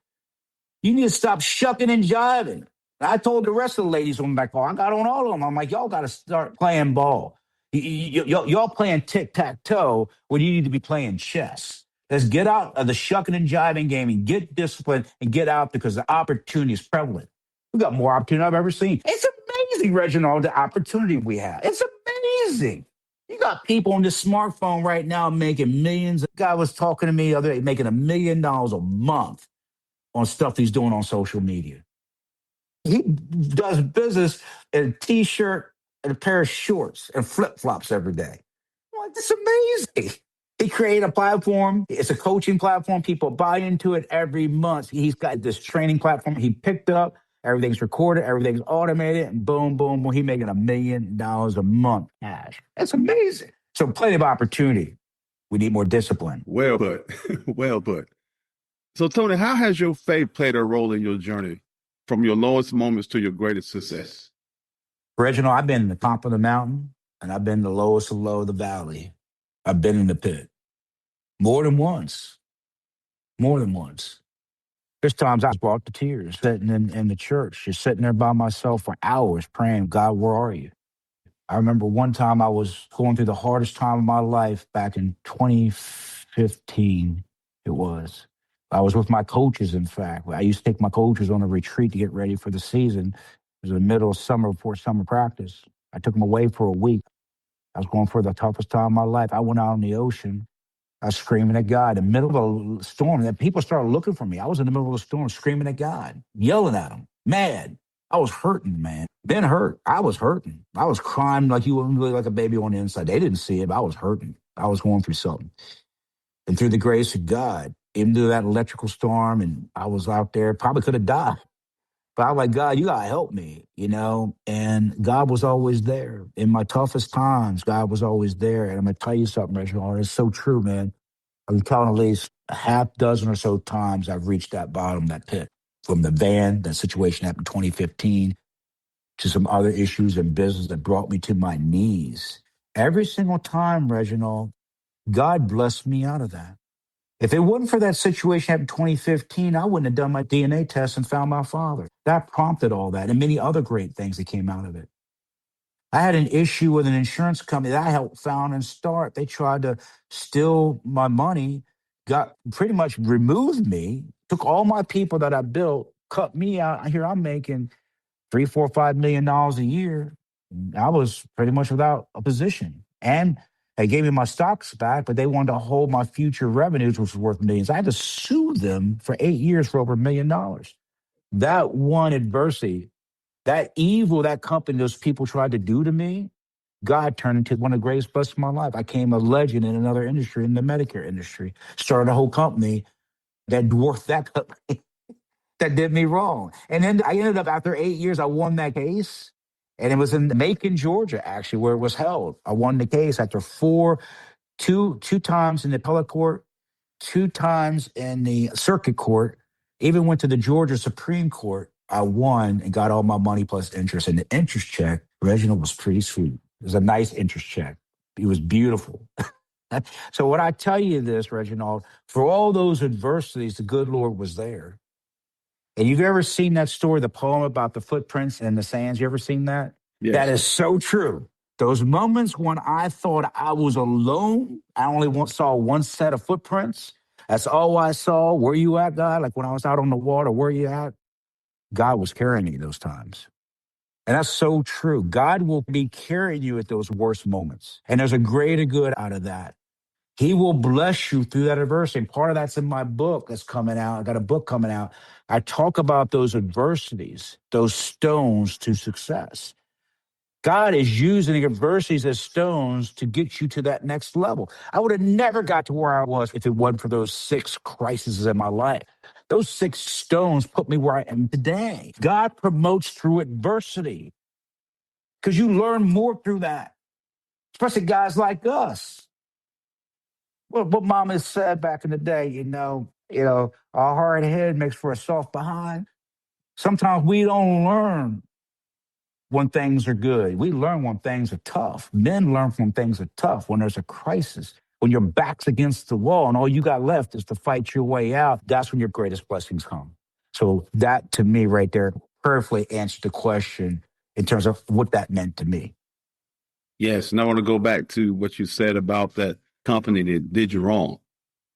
You need to stop shucking and jiving. I told the rest of the ladies on my call, I got on all of them. I'm like, y'all got to start playing ball. Y'all playing tic-tac-toe when you need to be playing chess. Let's get out of the shucking and jiving game and get disciplined and get out because the opportunity is prevalent. We got more opportunity than I've ever seen. It's amazing, Reginald, the opportunity we have. It's amazing. You got people on this smartphone right now making millions. A guy was talking to me the other day, making $1 million a month on stuff he's doing on social media. He does business in a T-shirt and a pair of shorts and flip-flops every day. I'm like, that's amazing. He created a platform. It's a coaching platform. People buy into it every month. He's got this training platform he picked up. Everything's recorded. Everything's automated. And boom, boom, boom. He's making $1 million a month cash. That's amazing. So plenty of opportunity. We need more discipline. Well put. Well put. So, Tony, how has your faith played a role in your journey from your lowest moments to your greatest success? Reginald, I've been in the top of the mountain and I've been the lowest of low of the valley. I've been in the pit more than once. More than once. There's times I was brought to tears sitting in the church, just sitting there by myself for hours praying, God, where are you? I remember one time I was going through the hardest time of my life back in 2015, it was. I was with my coaches, in fact. I used to take my coaches on a retreat to get ready for the season. It was in the middle of summer before summer practice. I took them away for a week. I was going through the toughest time of my life. I went out in the ocean. I was screaming at God in the middle of a storm. And people started looking for me. I was in the middle of a storm screaming at God, yelling at him, mad. I was hurting, man. Been hurt. I was hurting. I was crying like you wouldn't really like a baby on the inside. They didn't see it, but I was hurting. I was going through something. And through the grace of God, even through that electrical storm, and I was out there, probably could have died. But I was like, God, you got to help me, And God was always there. In my toughest times, God was always there. And I'm going to tell you something, Reginald. It's so true, man. I'm telling at least a half dozen or so times I've reached that bottom, that pit. From the van, that situation happened in 2015, to some other issues in business that brought me to my knees. Every single time, Reginald, God blessed me out of that. If it wasn't for that situation happened in 2015, I wouldn't have done my DNA test and found my father. That prompted all that and many other great things that came out of it. I had an issue with an insurance company that I helped found and start. They tried to steal my money, got pretty much removed me, took all my people that I built, cut me out. Here I'm making $3, $4, $5 million a year. I was pretty much without a position. And they gave me my stocks back, but they wanted to hold my future revenues, which was worth millions. I had to sue them for 8 years for over $1 million. That one adversity, that evil that company, those people tried to do to me, God turned into one of the greatest blessings of my life. I became a legend in another industry, in the Medicare industry. Started a whole company that dwarfed that company. that did me wrong. And then I ended up, after 8 years, I won that case. And it was in Macon, Georgia, actually, where it was held. I won the case after two times in the appellate court, two times in the circuit court, even went to the Georgia Supreme Court. I won and got all my money plus interest. And the interest check, Reginald, was pretty sweet. It was a nice interest check. It was beautiful. So when I tell you this, Reginald, for all those adversities, the good Lord was there. And you've ever seen that story, the poem about the footprints in the sands? You ever seen that? Yes. That is so true. Those moments when I thought I was alone, I only saw one set of footprints. That's all I saw. Where you at, God? Like when I was out on the water, where you at? God was carrying me those times. And that's so true. God will be carrying you at those worst moments. And there's a greater good out of that. He will bless you through that adversity. And part of that's in my book that's coming out. I got a book coming out. I talk about those adversities, those stones to success. God is using the adversities as stones to get you to that next level. I would have never got to where I was if it wasn't for those 6 crises in my life. Those 6 stones put me where I am today. God promotes through adversity because you learn more through that, especially guys like us. Well, what Mama said back in the day, a hard head makes for a soft behind. Sometimes we don't learn when things are good. We learn when things are tough. Men learn when things are tough, when there's a crisis, when your back's against the wall and all you got left is to fight your way out. That's when your greatest blessings come. So that, to me, right there, perfectly answered the question in terms of what that meant to me. Yes, and I want to go back to what you said about that company that did you wrong,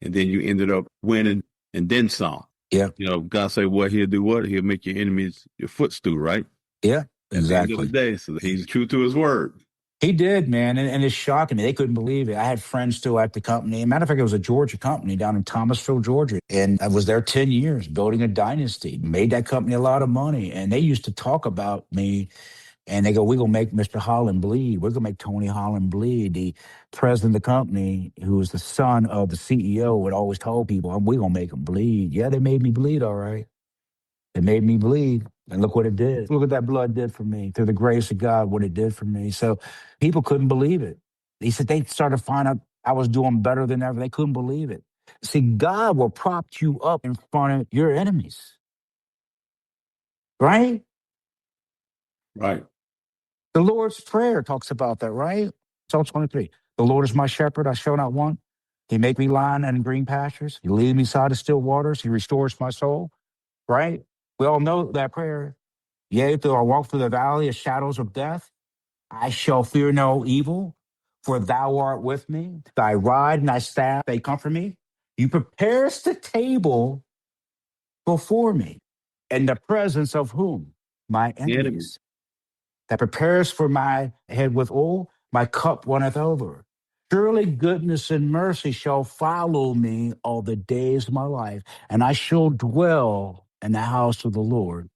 and then you ended up winning and then some. Yeah. God say what he'll do, what he'll make your enemies your footstool, right? Yeah, At the end of the day, so he's true to his word. He did, man, and it's shocking me. They couldn't believe it. I had friends still at the company. Matter of fact, it was a Georgia company down in Thomasville, Georgia, and I was there 10 years, building a dynasty, made that company a lot of money, and they used to talk about me, and they go, we're going to make Mr. Holland bleed. We're going to make Tony Holland bleed. The president of the company, who was the son of the CEO, would always tell people, we're going to make him bleed. Yeah, they made me bleed, all right. It made me bleed. And look what it did. Look what that blood did for me. Through the grace of God, what it did for me. So people couldn't believe it. He said they started to find out I was doing better than ever. They couldn't believe it. See, God will prop you up in front of your enemies. Right? Right. The Lord's Prayer talks about that, right? Psalm 23. The Lord is my shepherd, I shall not want. He make me lie in green pastures. He lead me beside the still waters. He restores my soul. Right? We all know that prayer. Yea, though I walk through the valley of shadows of death, I shall fear no evil, for thou art with me. Thy rod and thy staff, they comfort me. You preparest the table before me in the presence of whom? My Enemy. enemies. That prepares for my head with oil, my cup runneth over. Surely goodness and mercy shall follow me all the days of my life, and I shall dwell in the house of the Lord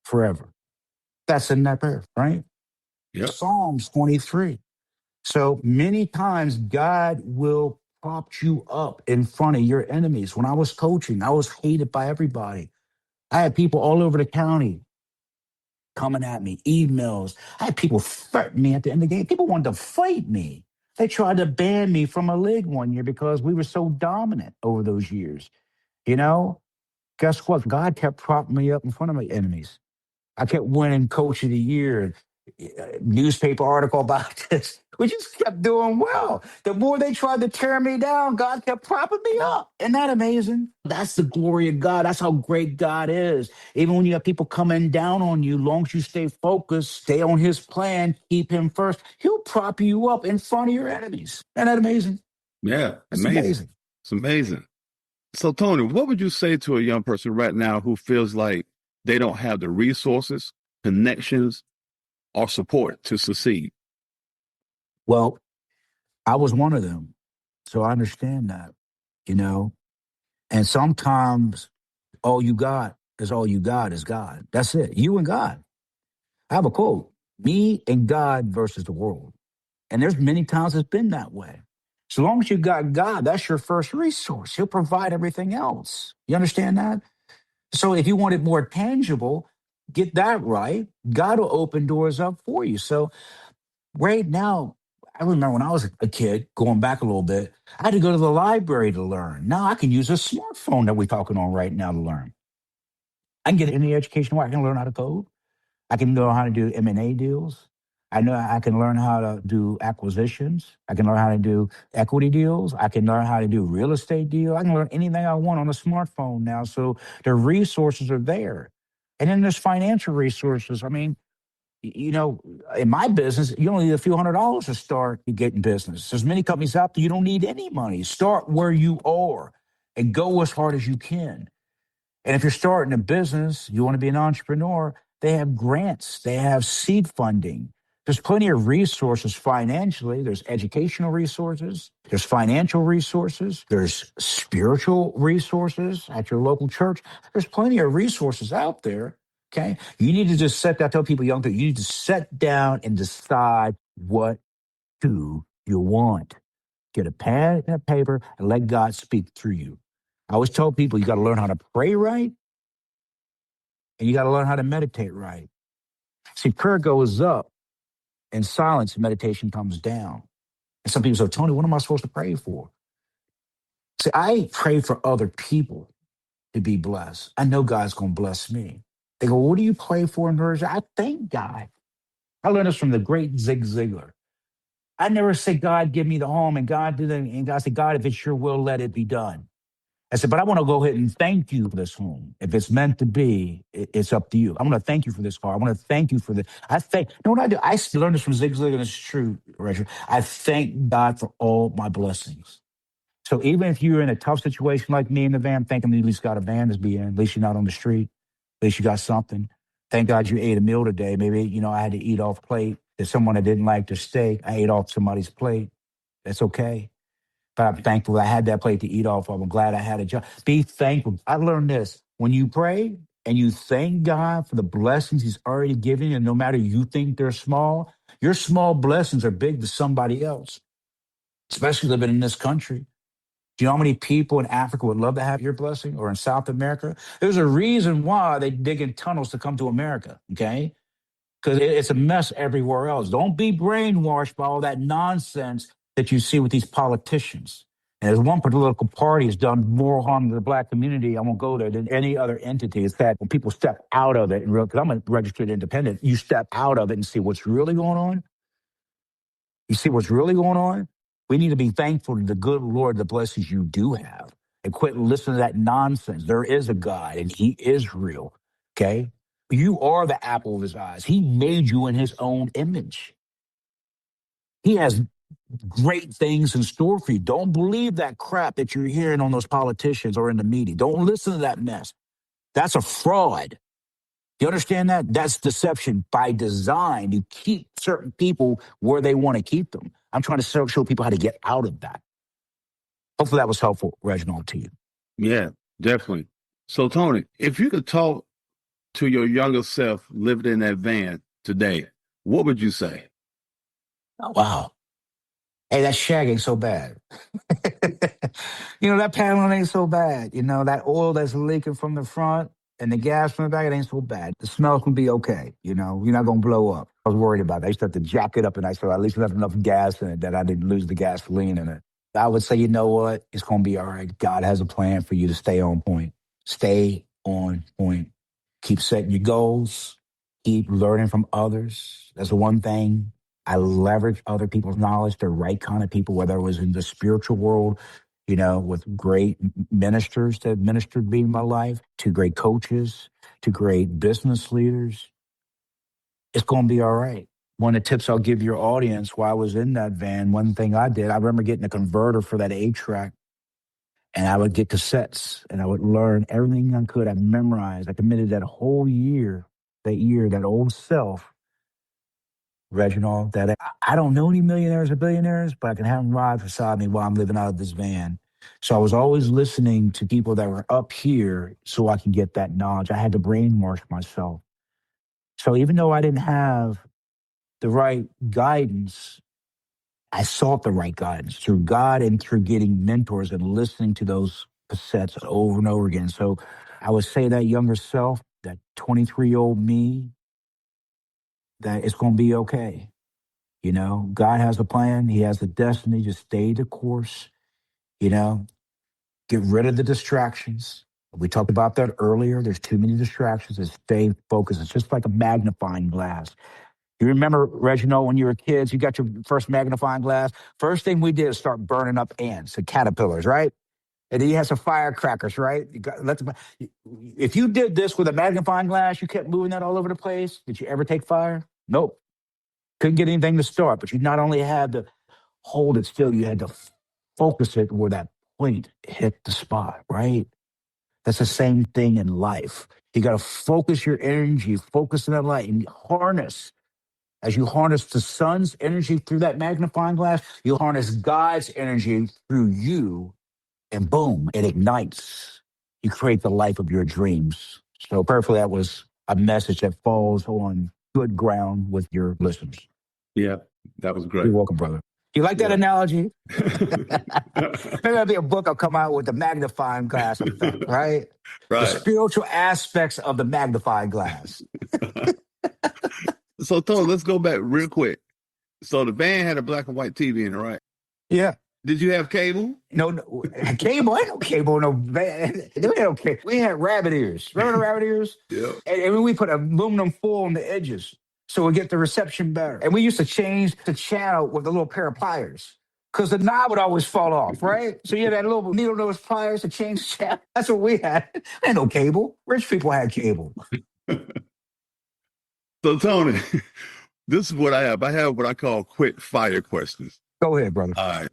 forever. That's in that prayer, right? Yep. Psalms 23. So many times God will prop you up in front of your enemies. When I was coaching, I was hated by everybody. I had people all over the county coming at me, emails. I had people threaten me at the end of the game. People wanted to fight me. They tried to ban me from a league one year because we were so dominant over those years. Guess what? God kept propping me up in front of my enemies. I kept winning Coach of the Year, newspaper article about this. We just kept doing well. The more they tried to tear me down, God kept propping me up. Isn't that amazing? That's the glory of God. That's how great God is. Even when you have people coming down on you, long as you stay focused, stay on his plan, keep him first, he'll prop you up in front of your enemies. Isn't that amazing? Yeah, It's amazing. It's amazing. So, Tony, what would you say to a young person right now who feels like they don't have the resources, connections, or support to succeed? Well, I was one of them. So I understand that, And sometimes all you got is God. That's it. You and God. I have a quote, me and God versus the world. And there's many times it's been that way. So long as you got God, that's your first resource. He'll provide everything else. You understand that? So if you want it more tangible, get that right. God will open doors up for you. So right now, I remember when I was a kid, going back a little bit, I had to go to the library to learn. Now I can use a smartphone that we're talking on right now to learn. I can get any education where I can learn how to code. I can know how to do M&A deals. I know I can learn how to do acquisitions. I can learn how to do equity deals. I can learn how to do real estate deals. I can learn anything I want on a smartphone now. So the resources are there. And then there's financial resources. I mean, in my business, you only need a few $100s to start getting business. There's many companies out there, you don't need any money. Start where you are and go as hard as you can. And if you're starting a business, you want to be an entrepreneur, they have grants, they have seed funding. There's plenty of resources financially. There's educational resources, there's financial resources, there's spiritual resources at your local church. There's plenty of resources out there. Okay. You need to just I tell people, young people, you need to sit down and decide what do you want. Get a pad and a paper and let God speak through you. I always tell people you got to learn how to pray right and you got to learn how to meditate right. See, prayer goes up and silence and meditation comes down. And some people say, Tony, what am I supposed to pray for? See, I pray for other people to be blessed. I know God's going to bless me. They go, what do you pray for in words? I thank God. I learned this from the great Zig Ziglar. I never say, God, give me the home, and God did it. And God said, God, if it's your will, let it be done. I said, but I want to go ahead and thank you for this home. If it's meant to be, it's up to you. I want to thank you for this car. I want to thank you for this. You know what I do? I learned this from Zig Ziglar, and it's true, Richard. I thank God for all my blessings. So even if you're in a tough situation like me in the van, thank him you at least got a van to be in. At least you're not on the street. At least you got something. Thank God you ate a meal today. Maybe, I had to eat off plate. If someone that didn't like the steak, I ate off somebody's plate. That's okay. But I'm thankful I had that plate to eat off of. I'm glad I had a job. Be thankful. I learned this. When you pray and you thank God for the blessings he's already given you, and no matter you think they're small, your small blessings are big to somebody else, especially living in this country. Do you know how many people in Africa would love to have your blessing, or in South America? There's a reason why they dig in tunnels to come to America, okay? Because it's a mess everywhere else. Don't be brainwashed by all that nonsense that you see with these politicians. And there's one political party has done more harm to the black community, I won't go there, than any other entity. It's that when people step out of it, because I'm a registered independent, you step out of it and see what's really going on. You see what's really going on? We need to be thankful to the good Lord, the blessings you do have, and quit listening to that nonsense. There is a God, and he is real, okay? You are the apple of his eyes. He made you in his own image. He has great things in store for you. Don't believe that crap that you're hearing on those politicians or in the media. Don't listen to that mess. That's a fraud. You understand that? That's deception by design to keep certain people where they want to keep them. I'm trying to show people how to get out of that. Hopefully that was helpful, Reginald, to you. Yeah, definitely. So, Tony, if you could talk to your younger self living in that van today, what would you say? Oh, wow. Hey, that shag ain't so bad. That paneling ain't so bad. That oil that's leaking from the front and the gas from the back, it ain't so bad. The smell's gonna be okay. You're not gonna blow up. I was worried about that. I used to have to jack it up, and I said, at least we have enough gas in it that I didn't lose the gasoline in it. I would say, you know what? It's gonna be all right. God has a plan for you to stay on point. Stay on point. Keep setting your goals. Keep learning from others. That's the one thing. I leverage other people's knowledge, the right kind of people, whether it was in the spiritual world, with great ministers that ministered me in my life, to great coaches, to great business leaders. It's going to be all right. One of the tips I'll give your audience while I was in that van, one thing I did, I remember getting a converter for that 8-track, and I would get cassettes, and I would learn everything I could. I memorized. I committed that whole year, that old self, Reginald, that I don't know any millionaires or billionaires, but I can have them ride beside me while I'm living out of this van. So I was always listening to people that were up here so I can get that knowledge. I had to brainwash myself. So even though I didn't have the right guidance, I sought the right guidance through God and through getting mentors and listening to those cassettes over and over again. So I would say that younger self, that 23-year-old me, that it's going to be okay. You know, God has a plan. He has a destiny. Just stay the course. You know, get rid of the distractions. We talked about that earlier. There's too many distractions and stay focused. It's just like a magnifying glass. You remember, Reginald, when you were kids, you got your first magnifying glass. First thing we did is start burning up ants and caterpillars, right? And then you had some firecrackers, right? If you did this with a magnifying glass, you kept moving that all over the place. Did you ever take fire? Nope. Couldn't get anything to start. But you not only had to hold it still, you had to focus it where that point hit the spot, right? That's the same thing in life. You got to focus your energy, focus on that light, and harness. As you harness the sun's energy through that magnifying glass, you harness God's energy through you, and boom, it ignites. You create the life of your dreams. So, prayerfully, that was a message that falls on good ground with your listeners. Yeah, that was great. You're welcome, brother. You like that analogy? Maybe that'll be a book I'll come out with, the magnifying glass effect, right? Right. The spiritual aspects of the magnifying glass. So, Tony, let's go back real quick. So the band had a black and white TV in it, right? Yeah. Did you have cable? No, cable. I no cable. No, we had rabbit ears. Remember the rabbit ears? Yeah. And we put aluminum foil on the edges so we get the reception better. And we used to change the channel with a little pair of pliers because the knob would always fall off, right? So you had that little needle nose pliers to change the channel. That's what we had. I had no cable. Rich people had cable. So, Tony, this is what I have. I have what I call quick fire questions. Go ahead, brother. All right.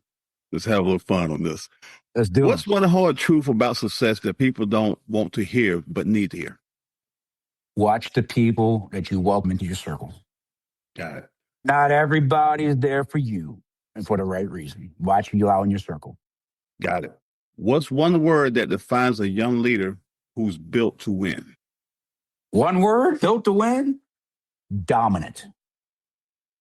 Let's have a little fun on this. Let's do What's one hard truth about success that people don't want to hear but need to hear? Watch the people that you welcome into your circle. Got it. Not everybody is there for you and for the right reason. Watch you out in your circle. Got it. What's one word that defines a young leader who's built to win? One word, built to win? Dominant.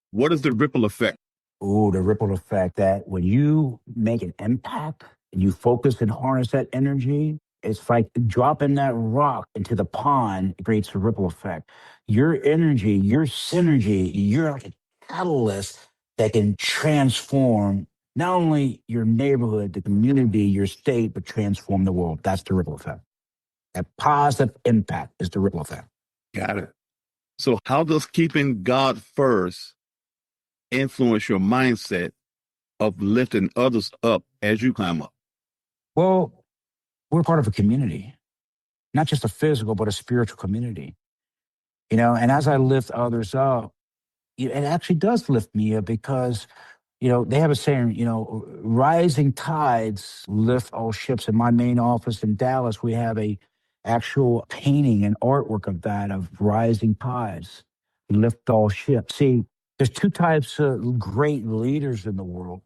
What is the ripple effect? Oh, the ripple effect, that when you make an impact and you focus and harness that energy, it's like dropping that rock into the pond. It creates a ripple effect. Your energy, your synergy, you're like a catalyst that can transform not only your neighborhood, the community, your state, but transform the world. That's the ripple effect. That positive impact is the ripple effect. Got it. So how does keeping God first influence your mindset of lifting others up as you climb up? Well, we're part of a community, not just a physical, but a spiritual community. You know, and as I lift others up, it actually does lift me up because, you know, they have a saying, you know, rising tides lift all ships. In my main office in Dallas, we have a actual painting and artwork of that, of rising tides lift all ships. See, there's two types of great leaders in the world.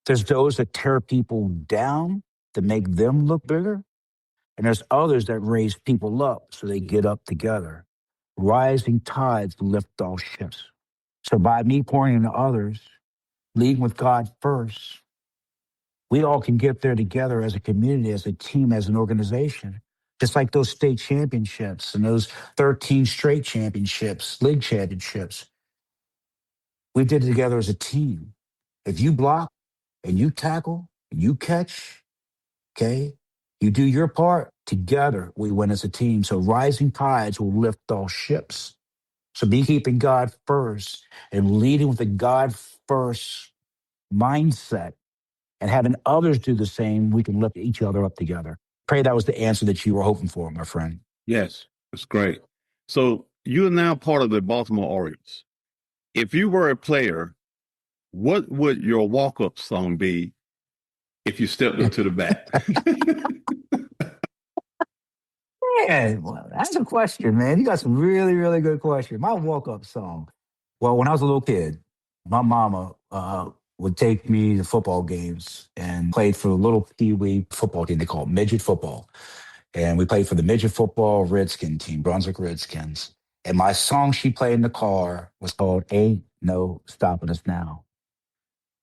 There's those that tear people down to make them look bigger. And there's others that raise people up so they get up together. Rising tides lift all ships. So by me pouring into others, leading with God first, we all can get there together as a community, as a team, as an organization. Just like those state championships and those 13 straight championships, league championships. We did it together as a team. If you block and you tackle and you catch, okay, you do your part, together we win as a team. So rising tides will lift all ships. So be keeping God first and leading with a God first mindset and having others do the same, we can lift each other up together. Pray that was the answer that you were hoping for, my friend. Yes, that's great. So you're now part of the Baltimore Orioles. If you were a player, what would your walk-up song be if you stepped up to the bat? Man, well, that's a question, man. You got some really, really good questions. My walk-up song. Well, when I was a little kid, my mama would take me to football games and played for a little pee-wee football team they call it midget football. And we played for the midget football Redskin team, Brunswick Redskins. And my song she played in the car was called Ain't No Stopping Us Now.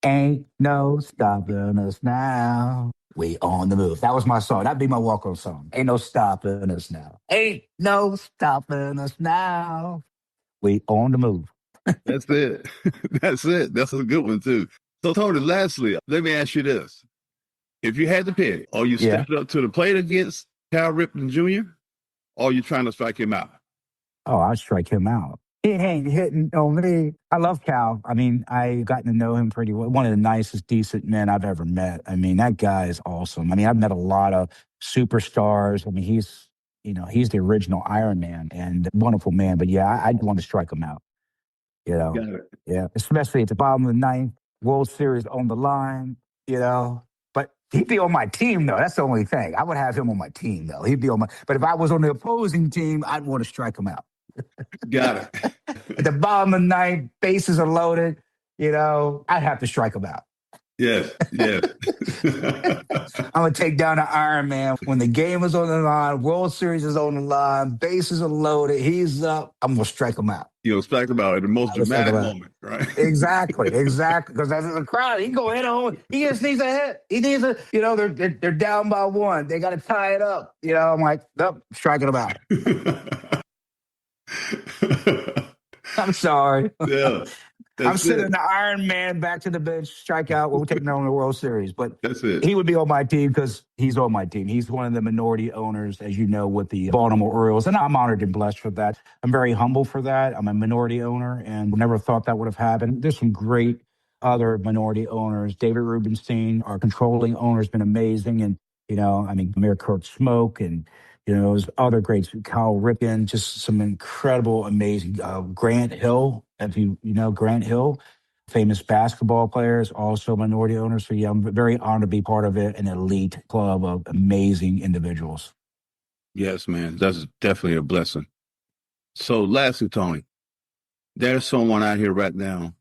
Ain't no stopping us now. We on the move. That was my song. That'd be my walk-on song. Ain't no stopping us now. Ain't no stopping us now. We on the move. That's it. That's it. That's a good one too. So Tony, lastly, let me ask you this. If you had to pick, are you Yeah. stepping up to the plate against Cal Ripken Jr., or are you trying to strike him out? Oh, I'd strike him out. He ain't hitting on me. I love Cal. I mean, I've gotten to know him pretty well. One of the nicest, decent men I've ever met. I mean, that guy is awesome. I mean, I've met a lot of superstars. I mean, he's the original Iron Man and a wonderful man. But yeah, I'd want to strike him out. You know, Got it. yeah, especially at the bottom of the ninth, World Series on the line. You know, but he'd be on my team though. That's the only thing. I would have him on my team though. He'd be on my. But if I was on the opposing team, I'd want to strike him out. Got it. At the bottom of the ninth, bases are loaded. You know, I'd have to strike him out. Yes, yes. I'm gonna take down the Iron Man when the game is on the line, World Series is on the line, bases are loaded, he's up. I'm gonna strike him out. You know, strike about it, the most I'm gonna strike him dramatic out. moment, right? Exactly. Because as a crowd, he can go hit on. He just needs a hit. He needs a. You know, they're down by one. They got to tie it up. You know, I'm like, nope, striking him out. I'm sorry. Yeah, I'm that's sending it. the Iron Man back to the bench, strike out. We're taking on the World Series. But That's it. he would be on my team because he's on my team. He's one of the minority owners, as you know, with the Baltimore Orioles. And I'm honored and blessed for that. I'm very humble for that. I'm a minority owner and never thought that would have happened. There's some great other minority owners. David Rubenstein, our controlling owner, has been amazing. And, you know, I mean, Mayor Kurt Smoke and, you know, there's other greats, Kyle Ripken, just some incredible, amazing. Grant Hill, if you know Grant Hill, famous basketball players, also minority owners. So yeah, I'm very honored to be part of it, an elite club of amazing individuals. Yes, man. That's definitely a blessing. So, lastly, Tony, there's someone out here right now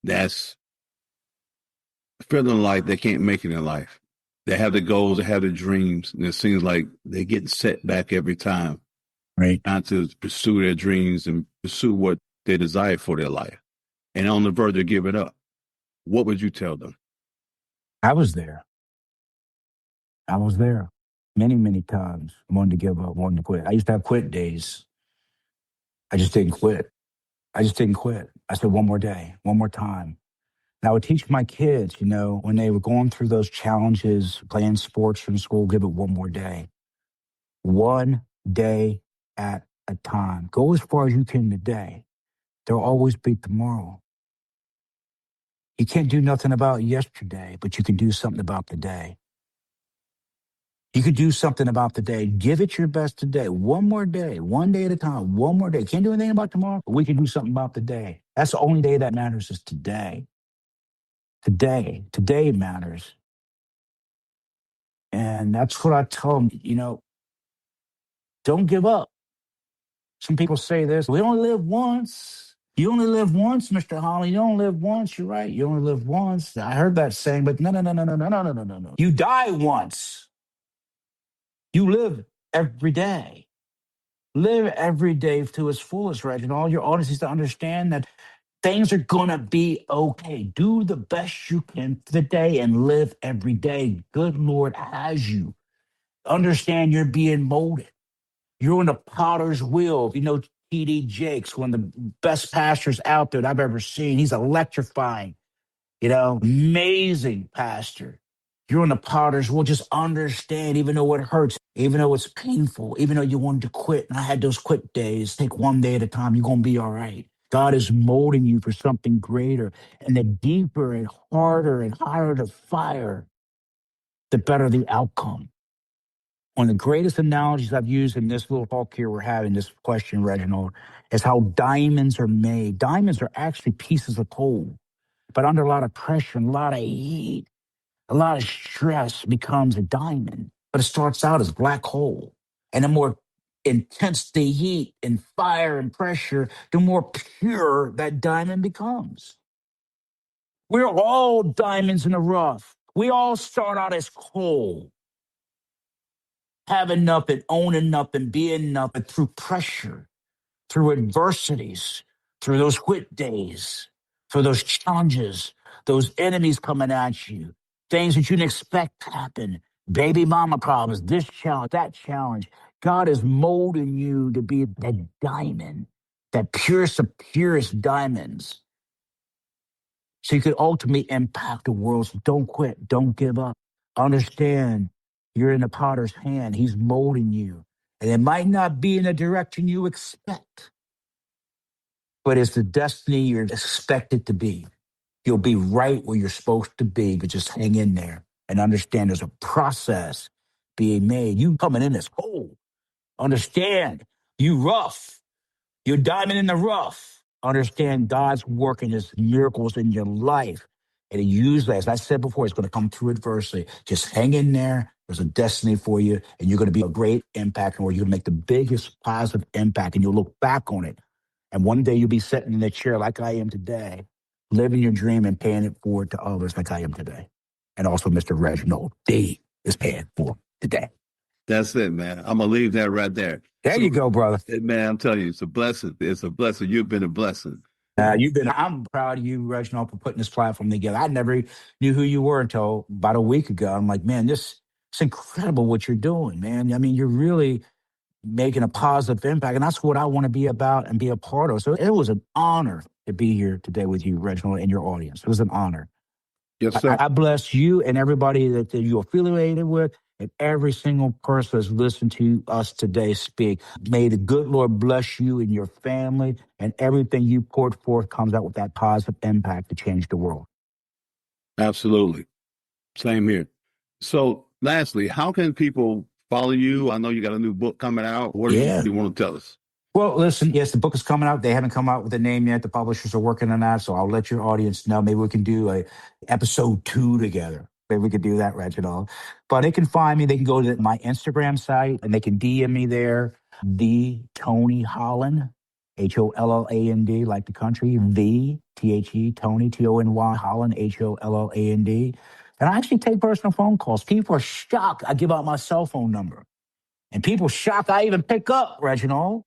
that's feeling like they can't make it in life. They have the goals, they have the dreams, and it seems like they're getting set back every time, Right. not to pursue their dreams and pursue what they desire for their life, and on the verge of giving up. What would you tell them? I was there. I was there many, many times. I wanted to give up, wanted to quit. I used to have quit days. I just didn't quit. I just didn't quit. I said, one more day, one more time. And I would teach my kids, you know, when they were going through those challenges, playing sports from school, give it one more day. One day at a time. Go as far as you can today. There'll always be tomorrow. You can't do nothing about yesterday, but you can do something about the day. You could do something about the day. Give it your best today. One more day, one day at a time, one more day. Can't do anything about tomorrow, but we can do something about the day. That's the only day that matters is today. Today matters. And that's what I tell them, you know, don't give up. Some people say this, we only live once. You only live once, Mr. Holland. You only live once. You're right. You only live once. I heard that saying, but no, no, no, no, no, no, no, no, no, no, no. You die once. You live every day. Live every day to its fullest, Reginald. All your audience needs to understand that things are going to be okay. Do the best you can for the day and live every day. Good Lord has you. Understand you're being molded. You're on the potter's wheel. You know, T.D. Jakes, one of the best pastors out there that I've ever seen. He's electrifying, you know, amazing pastor. You're on the potter's wheel. Just understand, even though it hurts, even though it's painful, even though you wanted to quit. And I had those quit days. Take one day at a time. You're going to be all right. God is molding you for something greater. And the deeper and harder and higher the fire, the better the outcome. One of the greatest analogies I've used in this little talk here we're having, this question, Reginald, is how diamonds are made. Diamonds are actually pieces of coal, but under a lot of pressure and a lot of heat, a lot of stress becomes a diamond. But it starts out as black coal. And the more intense the heat and fire and pressure, the more pure that diamond becomes. We're all diamonds in the rough. We all start out as coal, having nothing, owning nothing, being nothing through pressure, through adversities, through those quit days, through those challenges, those enemies coming at you, things that you didn't expect to happen, baby mama problems, this challenge, that challenge. God is molding you to be that diamond, that purest of purest diamonds. So you could ultimately impact the world. So don't quit. Don't give up. Understand you're in the potter's hand. He's molding you. And it might not be in the direction you expect, but it's the destiny you're expected to be. You'll be right where you're supposed to be, but just hang in there and understand there's a process being made. You coming in this hole. Understand you rough. You're diamond in the rough. Understand God's working his miracles in your life. And he used that. As I said before, it's going to come through adversity. Just hang in there. There's a destiny for you, and you're going to be a great impact, or you're going to make the biggest positive impact, and you'll look back on it. And one day you'll be sitting in the chair like I am today, living your dream and paying it forward to others like I am today. And also Mr. Reginald D is paying for today. That's it, man. I'm going to leave that right there. There you go, brother. Man, I'm telling you, it's a blessing. It's a blessing. You've been a blessing. I'm proud of you, Reginald, for putting this platform together. I never knew who you were until about a week ago. I'm like, man, it's incredible what you're doing, man. I mean, you're really making a positive impact. And that's what I want to be about and be a part of. So it was an honor to be here today with you, Reginald, and your audience. It was an honor. Yes, sir. I bless you and everybody that you're affiliated with, and every single person that's listened to us today speak. May the good Lord bless you and your family, and everything you poured forth comes out with that positive impact to change the world. Absolutely. Same here. So lastly, how can people follow you? I know you got a new book coming out. What do you want to tell us? Well, listen, yes, the book is coming out. They haven't come out with a name yet. The publishers are working on that. So I'll let your audience know. Maybe we can do a episode 2 together. Maybe we could do that, Reginald. But they can find me. They can go to my Instagram site and they can DM me there. The Tony Holland, Holland, like the country. The THE, Tony, TONY, Holland, HOLLAND. And I actually take personal phone calls. People are shocked. I give out my cell phone number. And people shocked I even pick up, Reginald.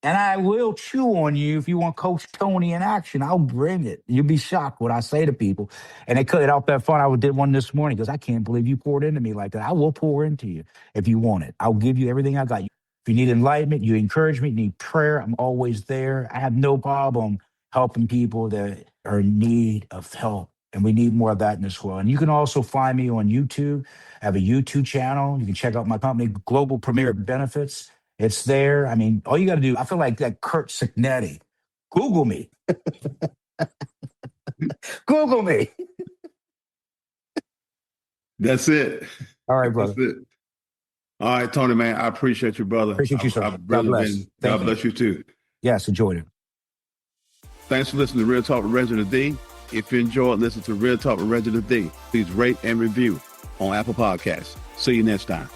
And I will chew on you if you want Coach Tony in action. I'll bring it. You'll be shocked what I say to people. And they cut it out that fun. I did one this morning because I can't believe you poured into me like that. I will pour into you if you want it. I'll give you everything I got. If you need enlightenment, you encouragement, you need prayer, I'm always there. I have no problem helping people that are in need of help. And we need more of that in this world. And you can also find me on YouTube. I have a YouTube channel. You can check out my company, Global Premier Benefits. It's there. I mean, all you got to do, I feel like that Kurt Signetti. Google me. Google me. That's it. All right, brother. That's it. All right, Tony, man, I appreciate you, brother. Appreciate you, sir. God bless. God bless you, too. Yes, enjoyed it. Thanks for listening to Real Talk with Reginald D. If you enjoyed listening to Real Talk with Reginald D, please rate and review on Apple Podcasts. See you next time.